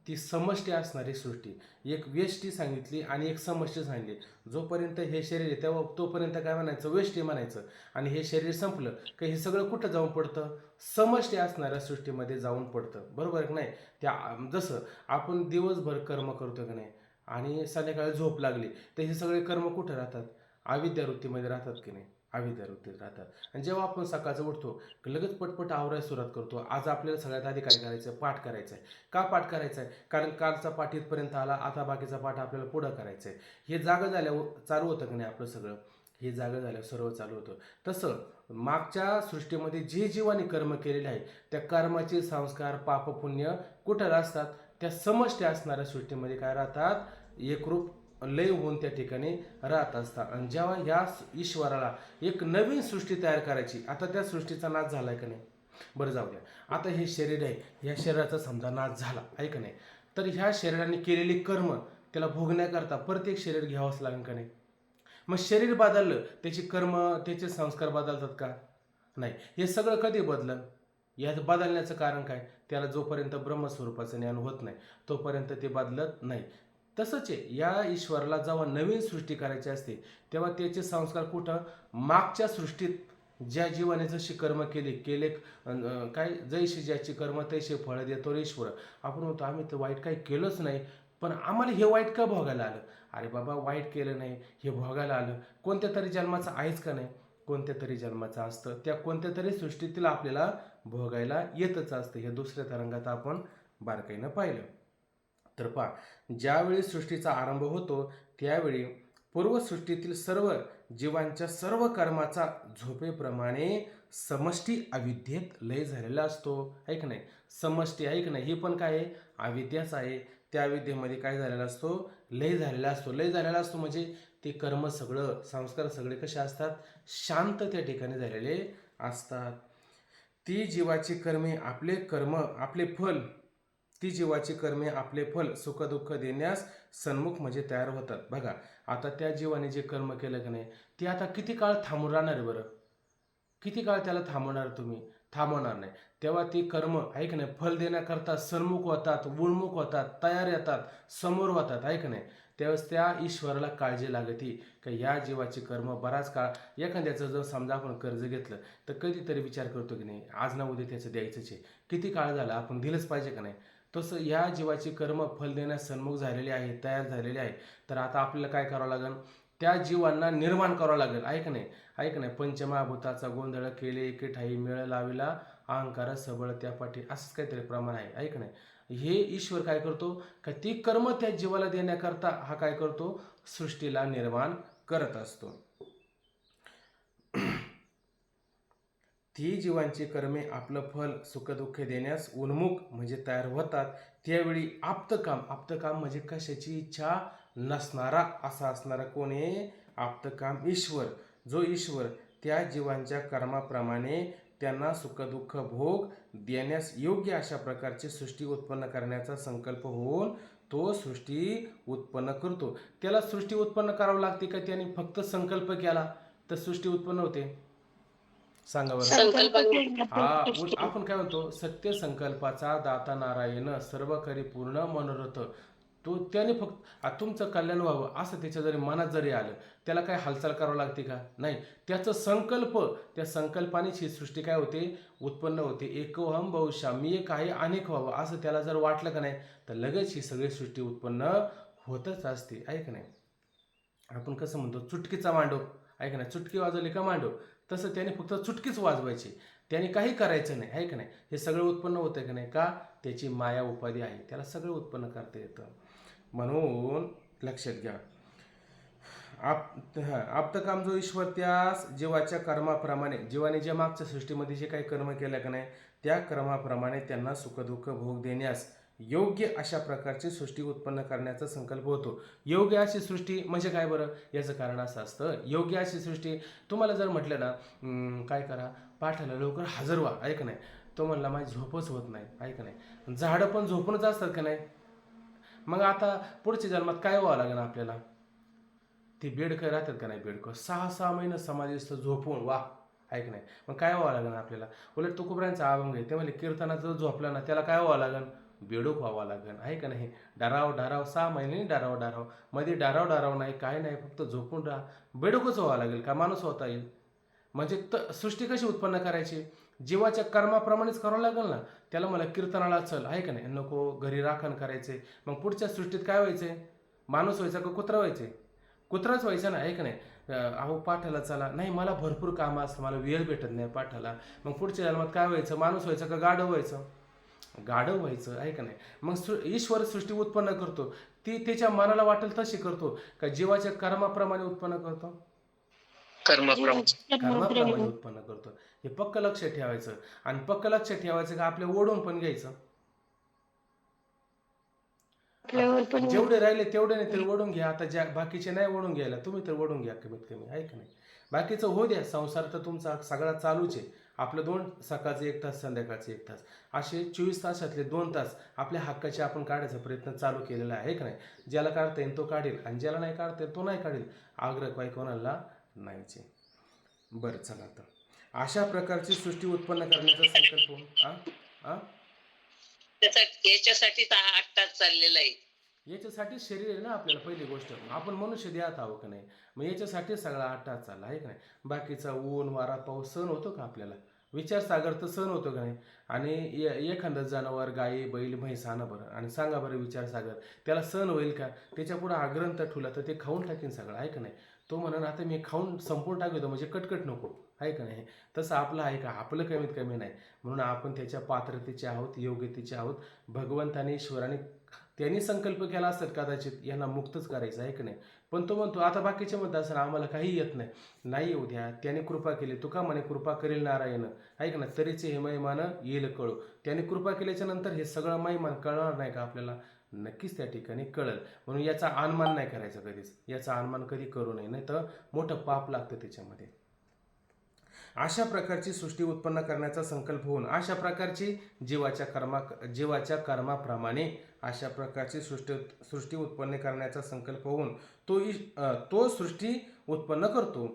ती समष्टी असणारी सृष्टी, एक व्यष्टी सांगितली आणि एक समष्टी सांगितली. जोपर्यंत हे शरीर आहे तेव्हा तोपर्यंत काय म्हणायचं, व्यष्टी म्हणायचं. आणि हे शरीर संपलं की हे सगळं कुठं जाऊन पडतं, समष्टी असणाऱ्या सृष्टीमध्ये जाऊन पडतं, बरोबर आहे की नाही? त्या जसं आपण दिवसभर कर्म करतो की नाही आणि संध्याकाळी झोप लागली तर हे सगळे कर्म कुठं राहतात, अविद्यावृत्तीमध्ये राहतात की नाही, अविद्यावृत्तीत राहतात. आणि जेव्हा आपण सकाळचं उठतो की लगेच पटपट आवरायला सुरुवात करतो. आज आपल्याला सगळ्यात आधी काय करायचं, पाठ करायचं आहे. का पाठ करायचा आहे? कारण कालचा पाठ इथपर्यंत आला, आता बाकीचा पाठ आपल्याला पुढं करायचा आहे. हे जागं झाल्यावर चालू होतं की नाही आपलं सगळं, हे जागं झाल्यावर सर्व चालू होतं. तसं मागच्या सृष्टीमध्ये जे जीवाने कर्म केलेले आहे त्या कर्माचे संस्कार पापपुण्य कुठं असतात, त्या समष्टी असणाऱ्या सृष्टीमध्ये काय राहतात, एकरूप लय होऊन त्या ठिकाणी राहत असतात. आणि जेव्हा ह्या ईश्वराला एक नवीन सृष्टी तयार करायची, आता त्या सृष्टीचा नाश झालाय का नाही, बरं जाऊ द्या, आता हे शरीर आहे, ह्या शरीराचा समजा नाश झाला आहे का नाही, तर ह्या शरीराने केलेली कर्म त्याला भोगण्याकरता प्रत्येक शरीर घ्यावंच लागेल का नाही? मग शरीर बदललं त्याची कर्म त्याचे संस्कार बदलतात का नाही? हे सगळं कधी बदलं, यात बदलण्याचं कारण काय, त्याला जोपर्यंत ब्रह्मस्वरूपाचं ज्ञान होत नाही तोपर्यंत ते बदलत नाही. तसंच आहे, या ईश्वराला जेव्हा नवीन सृष्टी करायची असते तेव्हा त्याचे संस्कार कुठं, मागच्या सृष्टीत ज्या जीवाने जशी कर्म केले काय, जैशी ज्याची कर्म तैसे फळ देतो रे ईश्वर. आपण म्हणतो आम्ही तर वाईट काही केलंच नाही, पण आम्हाला हे वाईट का भोगायला आलं? अरे बाबा, वाईट केलं नाही, हे भोगायला आलं कोणत्या तरी जन्माचं आहेच का नाही, कोणत्या तरी जन्माचं असतं, त्या कोणत्या तरी सृष्टीतील आपल्याला भोगायला येतच असतं. हे दुसऱ्या तरंगात आपण बारकाईनं पाहिलं. तर पहा, ज्यावेळी सृष्टीचा आरंभ होतो त्यावेळी पूर्वसृष्टीतील सर्व जीवांच्या सर्व कर्माचा झोपेप्रमाणे समष्टी अविद्येत लय झालेला असतो, ऐक नाही? समष्टी ऐक नाही, ही पण काय आहे, अविद्याच आहे. त्या अविद्येमध्ये काय झालेला असतो, लय झालेला असतो. लय झालेला असतो म्हणजे ते कर्म सगळं, संस्कार सगळे कसे असतात, शांत त्या ठिकाणी झालेले असतात. ती जीवाची कर्मे आपले फल, ती जीवाची कर्मे आपले फल सुखदुःख देण्यास सन्मुख म्हणजे तयार होतात. बघा, आता त्या जीवाने जे कर्म केलं की नाही ते आता किती काळ थांबून राहणार आहे बरं? किती काळ त्याला थांबवणार तुम्ही? थांबवणार नाही. तेव्हा ती कर्म ऐक नाही, फल देण्याकरता सन्मुख होतात, उन्मुख होतात, तयार येतात, समोर होतात, ऐक नाही. त्यावेळेस त्या ईश्वराला काळजी लागते की या जीवाची कर्म बराच काळ, एखाद्याचं जर समजा आपण कर्ज घेतलं तर कधीतरी विचार करतो की नाही आज ना उद्या त्याचं द्यायचंच आहे, किती काळ झाला, आपण दिलंच पाहिजे का नाही? तसं या जीवाची कर्म फल देण्यास सन्मुख झालेली आहे, तयार झालेली आहे. तर आता आपल्याला काय करावं लागेल, त्या जीवांना निर्माण करावं लागेल, ऐक नाही. ऐक नाही, पंचमहाभूताचा गोंधळ केले एके ठाई मेळ लाविला, अहंकार सबळ त्या पाठी, असंच काहीतरी प्रमाण आहे, ऐक नाही. हे ईश्वर काय करतो का ती कर्म त्या जीवाला देण्याकरता हा काय करतो, सृष्टीला निर्माण करत असतो. ती जीवांची कर्मे आपलं फल सुखदुःख देण्यास उन्मुख म्हणजे तयार होतात. त्यावेळी आप्तकाम म्हणजे कशाची इच्छा नसणारा असा असणारा कोण आहे, आप्तकाम ईश्वर. जो ईश्वर त्या जीवांच्या कर्माप्रमाणे त्यांना सुखदुःख भोग देण्यास योग्य अशा प्रकारची सृष्टी उत्पन्न करण्याचा संकल्प होऊन तो सृष्टी उत्पन्न करतो. त्याला सृष्टी उत्पन्न करावं लागते का त्याने फक्त संकल्प केला तर सृष्टी उत्पन्न होते? सांगा बरं. आपण काय म्हणतो, सत्य संकल्पाचा दाता नारायण सर्व करी पूर्ण मनोरथ. तो त्याने फक्त तुमचं कल्याण व्हावं असं त्याच्या जरी मनात जरी आलं, त्याला काय हालचाल करावं लागते का? नाही. त्याचं संकल्प, त्या संकल्पानेच ही सृष्टी काय होते, उत्पन्न होते. एकोहम बहुशा, मी एक आहे अनेक व्हावं असं त्याला जर वाटलं का नाही, तर लगेच ही सगळी सृष्टी उत्पन्न होतच असते. आहे का नाही? आपण कसं म्हणतो, चुटकीचा मांडव. आहे का नाही? चुटकी वाजवली का मांडव, तसं त्याने फक्त चुटकीच वाजवायची, त्याने काही करायचं नाही. आहे का नाही? हे सगळं उत्पन्न होतं का नाही? का? त्याची माया उपाधी आहे, त्याला सगळं उत्पन्न करता येतं. म्हणून लक्षात घ्या, आप्तकाम जो ईश्वर त्यास जीवाच्या कर्माप्रमाणे, जीवाने जे मागच्या सृष्टीमध्ये जे काही कर्म केलं का नाही, त्या कर्माप्रमाणे त्यांना सुखदुःख भोग देण्यास योग्य अशा प्रकारची सृष्टी उत्पन्न करण्याचा संकल्प होतो. योग्य अशी सृष्टी म्हणजे काय बरं? याचं कारण असं असतं, योग्य अशी सृष्टी तुम्हाला जर म्हटलं ना, काय करा, पाठाला लवकर हजर व्हा. आहे का नाही? तो म्हणला माझी झोपच होत नाही. आहे का नाही? झाडं पण झोपूनच असतात का नाही? मग आता पुढच्या जन्मात काय व्हावं लागेल आपल्याला? ती बेडकं राहतात का नाही, बेडकं 6-6 महिने समाधीस्थ झोपून वा. ऐक नाही, मग काय व्हावं लागेल आपल्याला? उलट तुकोबऱ्यांचा अभंग आहे, ते म्हणजे कीर्तनात जर झोपला ना, त्याला काय व्हावं लागेल? बेडूक व्हावं लागेल. आहे का नाही? डाराव 6 महिने डाराव मध्ये डाराव नाही, काय नाही, फक्त झोपून राहा. बेडूकच व्हावं लागेल का माणूस होता येईल? म्हणजे सृष्टी कशी उत्पन्न करायची? जीवाच्या कर्माप्रमाणेच करावं लागेल ना. त्याला मला कीर्तनाला चल. आहे का नाही? नको, घरी राखण करायचे. मग पुढच्या सृष्टीत काय व्हायचंय? माणूस व्हायचा का कुत्रा व्हायचे? कुत्राच व्हायचा ना. आहे का नाही? अहो पाठाला चला, नाही मला भरपूर कामं असतं, मला वेळ भेटत नाही पाठाला. मग पुढच्या जन्मात काय व्हायचं? माणूस व्हायचं का गाढव व्हायचं? गाढव व्हायचं. आहे का नाही? मग ईश्वर सृष्टी उत्पन्न करतो, ती त्याच्या मनाला वाटेल तशी करतो का जीवाच्या कर्माप्रमाणे उत्पन्न करतो? कर्माप्रमाणे उत्पन्न करतो. हे पक्क लक्ष ठेवायचं. आणि पक्क लक्ष ठेवायचं का आपल्या ओढून पण घ्यायचं. जेवढे राहिले तेवढे नाही तरी ओढून घ्या. आता ज्या बाकीचे नाही ओढून घ्यायला, तुम्ही तर ओढून घ्या कमीत कमी. आहे का नाही? बाकीचं हो द्या, संसार तर तुमचा सगळा चालूच आहे. आपलं 2 सकाळचे 1 तास, संध्याकाळचे 1 तास, असे 24 तासातले 2 तास आपल्या हक्काचे आपण काढायचा प्रयत्न चालू केलेला आहे का नाही? ज्याला काढता येईल तो काढेल, आणि ज्याला नाही काढता येईल तो नाही काढेल. आग्रह काही कोणाला नाहीच आहे. बरं, चला आता अशा प्रकारची सृष्टी उत्पन्न करण्याचा संकल्प याच्यासाठी 8 तास चाललेला आहे. याच्यासाठी शरीर आहे ना आपल्याला. पहिली गोष्ट, आपण मनुष्य देहात आहो का नाही? मग याच्यासाठी सगळा 8 तास चालला. आहे का नाही? बाकीचा ऊन वारा पाऊस सहन होतो का आपल्याला? विचारसागर तर सहन होतो का नाही? आणि एखादं जनावर, गाई बैल म्हैस आणा बरं, आणि सांगा बरं विचारसागर त्याला सहन होईल का? त्याच्या पुढे आग्रंथ ठुला तर ते खाऊन टाकीन सगळं. आहे का नाही? तो म्हणून आता मी खाऊन संपून टाकतो, म्हणजे कटकट नको. आहे का नाही? तसं आपलं आहे का? आपलं कमीत कमी नाही. म्हणून आपण त्याच्या पात्रतेचे आहोत, योग्यतेचे आहोत. भगवंताने, ईश्वराने त्यांनी संकल्प केला असतात कदाचित यांना मुक्तच करायचं. आहे का नाही? पण तो म्हणतो, आता बाकीचे म्हणतात असं आम्हाला काही येत नाही. नाही येऊ द्या, त्याने कृपा केली. तुका म्हणे कृपा करेल नारायण. आहे का नाही? तरीचे हे महिमान येईल कळू. त्याने कृपा केल्याच्या नंतर हे सगळं महिमान कळणार नाही का आपल्याला? नक्कीच त्या ठिकाणी कळेल. म्हणून याचा अनुमान नाही करायचा कधीच. याचा अनुमान कधी करू नये, नाही तर मोठं पाप लागतं त्याच्यामध्ये. अशा प्रकारची सृष्टी उत्पन्न करण्याचा संकल्प होऊन अशा प्रकारची जीवाच्या कर्माप्रमाणे अशा प्रकारची सृष्टी उत्पन्न करण्याचा संकल्प होऊन तो सृष्टी उत्पन्न करतो.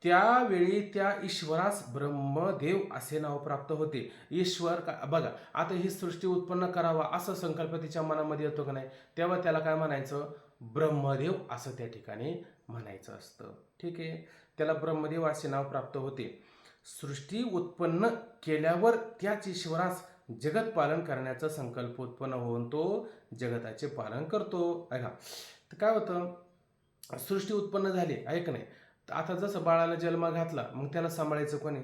त्यावेळी त्या ईश्वरास ब्रह्मदेव असे नाव प्राप्त होते. ईश्वर बघा, आता ही सृष्टी उत्पन्न करावा असा संकल्प तिच्या मनामध्ये येतो का नाही, तेव्हा त्याला काय म्हणायचं? ब्रह्मदेव असं त्या ठिकाणी म्हणायचं असतं. ठीक आहे? त्याला ब्रह्मदेव असे नाव प्राप्त होते. सृष्टी उत्पन्न केल्यावर त्याच ईश्वरास जगत पालन करण्याचा संकल्प उत्पन्न होऊन तो जगताचे पालन करतो. ऐका, तर काय होतं? सृष्टी उत्पन्न झाली. ऐक नाही, आता जसं बाळाला जन्म घातला, मग त्याला सांभाळायचं कोणी?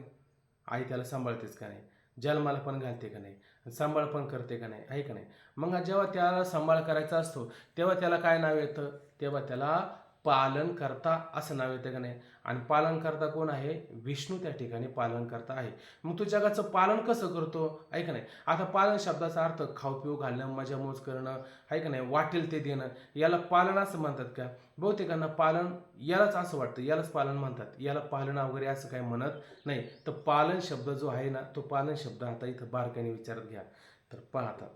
आई त्याला सांभाळतेच का नाही? जन्माला पण घालते का नाही? सांभाळ पण करते का नाही? आहे का नाही? मग जेव्हा त्याला सांभाळ करायचा असतो तेव्हा त्याला काय नाव येतं? तेव्हा त्याला पालनकर्ता असं नाव येतं का नाही. आणि पालनकर्ता कोण आहे? विष्णू त्या ठिकाणी पालनकर्ता आहे. मग तो जगाचं पालन कसं करतो आहे का नाही. आता पालन शब्दाचा अर्थ खाऊ पिऊ घालणं, मजा मोज करणं आहे का नाही, वाटेल ते देणं, याला पालन असं म्हणतात का? बहुतेकांना पालन यालाच असं वाटतं, यालाच पालन म्हणतात, याला पालना वगैरे असं काही म्हणत नाही. तर पालन शब्द जो आहे ना, तो पालन शब्द आता इथं बारकाईने विचारात घ्या. तर पहा आता,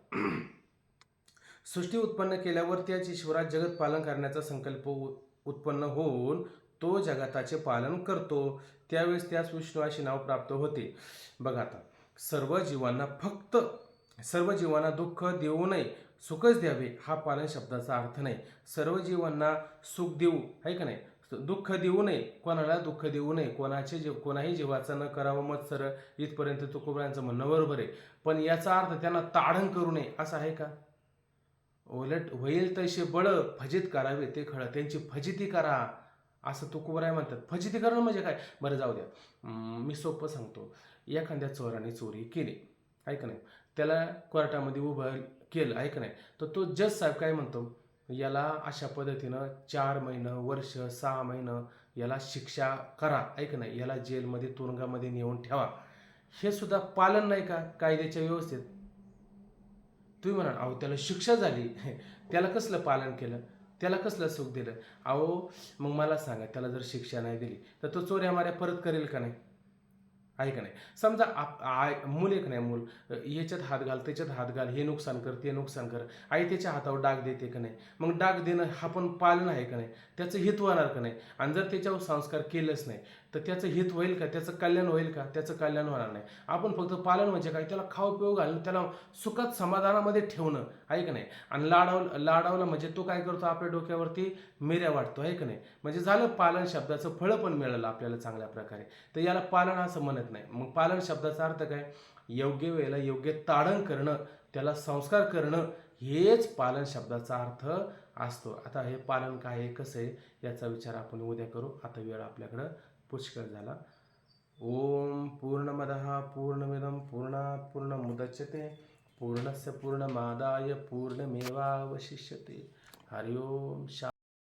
सृष्टी उत्पन्न केल्यावर त्याच ईश्वरात जगत पालन करण्याचा संकल्प उत्पन्न होऊन तो जगताचे पालन करतो. त्यावेळेस त्यास विष्णू असे नाव प्राप्त होते. बघा आता, सर्व जीवांना दुःख देऊ नये, सुखच द्यावे हा पालन शब्दाचा अर्थ नाही. सर्व जीवांना सुख देऊ आहे का नाही, दुःख देऊ नये, कोणाला दुःख देऊ नये, कोणाही जीवाचं न करावं मत्सर, इथपर्यंत तुकोबांचं म्हणणं बरोबर आहे. पण याचा अर्थ त्यांना ताडण करू नये असा आहे का? उलट होईल तसे बळ फजित करावे ते खळं, त्यांची फजिती करा असं तुकोबराय म्हणतात. फजिती करणं म्हणजे काय? बरं जाऊ द्या, मी सोपं सांगतो. एखाद्या चोराने चोरी केली आहे का नाही, त्याला कोर्टामध्ये उभं केलं आहे का नाही, तर तो जज साहेब काय म्हणतो, याला अशा पद्धतीनं 4 महिनं, वर्ष, 6 महिनं याला शिक्षा करा आहे का नाही, याला जेलमध्ये तुरुंगामध्ये नेऊन ठेवा. हे सुद्धा पालन नाही का कायद्याच्या व्यवस्थेत? तुम्ही म्हणा अहो त्याला शिक्षा झाली, त्याला कसलं पालन केलं, त्याला कसलं सुख दिलं? अहो मग मला सांगा, त्याला जर शिक्षा नाही दिली तर तो चोऱ्या माऱ्या परत करेल का नाही? आहे का नाही? समजा मूल एक नाही, मूल याच्यात हात घाल, त्याच्यात हात घाल, हे नुकसान कर, ते नुकसान कर, आई त्याच्या हातावर डाग देते का नाही? मग डाग देणं हा पण पालन आहे का नाही? त्याचं हित होणार का नाही? आणि जर त्याच्यावर संस्कार केलंच नाही तर त्याचं हित होईल का? त्याचं कल्याण होईल का? त्याचं कल्याण होणार नाही. आपण फक्त पालन म्हणजे काय, त्याला खाऊ पिऊ घालणं, त्याला सुखात समाधानामध्ये ठेवणं आहे का नाही. आणि लाडावलं म्हणजे तो काय करतो, आपल्या डोक्यावरती मिऱ्या वाटतो आहे का नाही. म्हणजे झालं पालन शब्दाचं फळं पण मिळालं आपल्याला चांगल्या प्रकारे. तर याला पालन असं म्हणत नाही. मग पालन शब्दाचा अर्थ काय? योग्य वेळेला योग्य ताडण करणं, त्याला संस्कार करणं, हेच पालन शब्दाचा अर्थ असतो. आता हे पालन काय आहे, कसं आहे, याचा विचार आपण उद्या करू. आता वेळ आपल्याकडं पुष्कळ झाला. ओम पूर्णमदः पूर्णमिदं पूर्णात् पूर्णमुदच्यते पूर्णस्य पूर्णमादाय पूर्णमेवावशिष्यते. हरि ओम.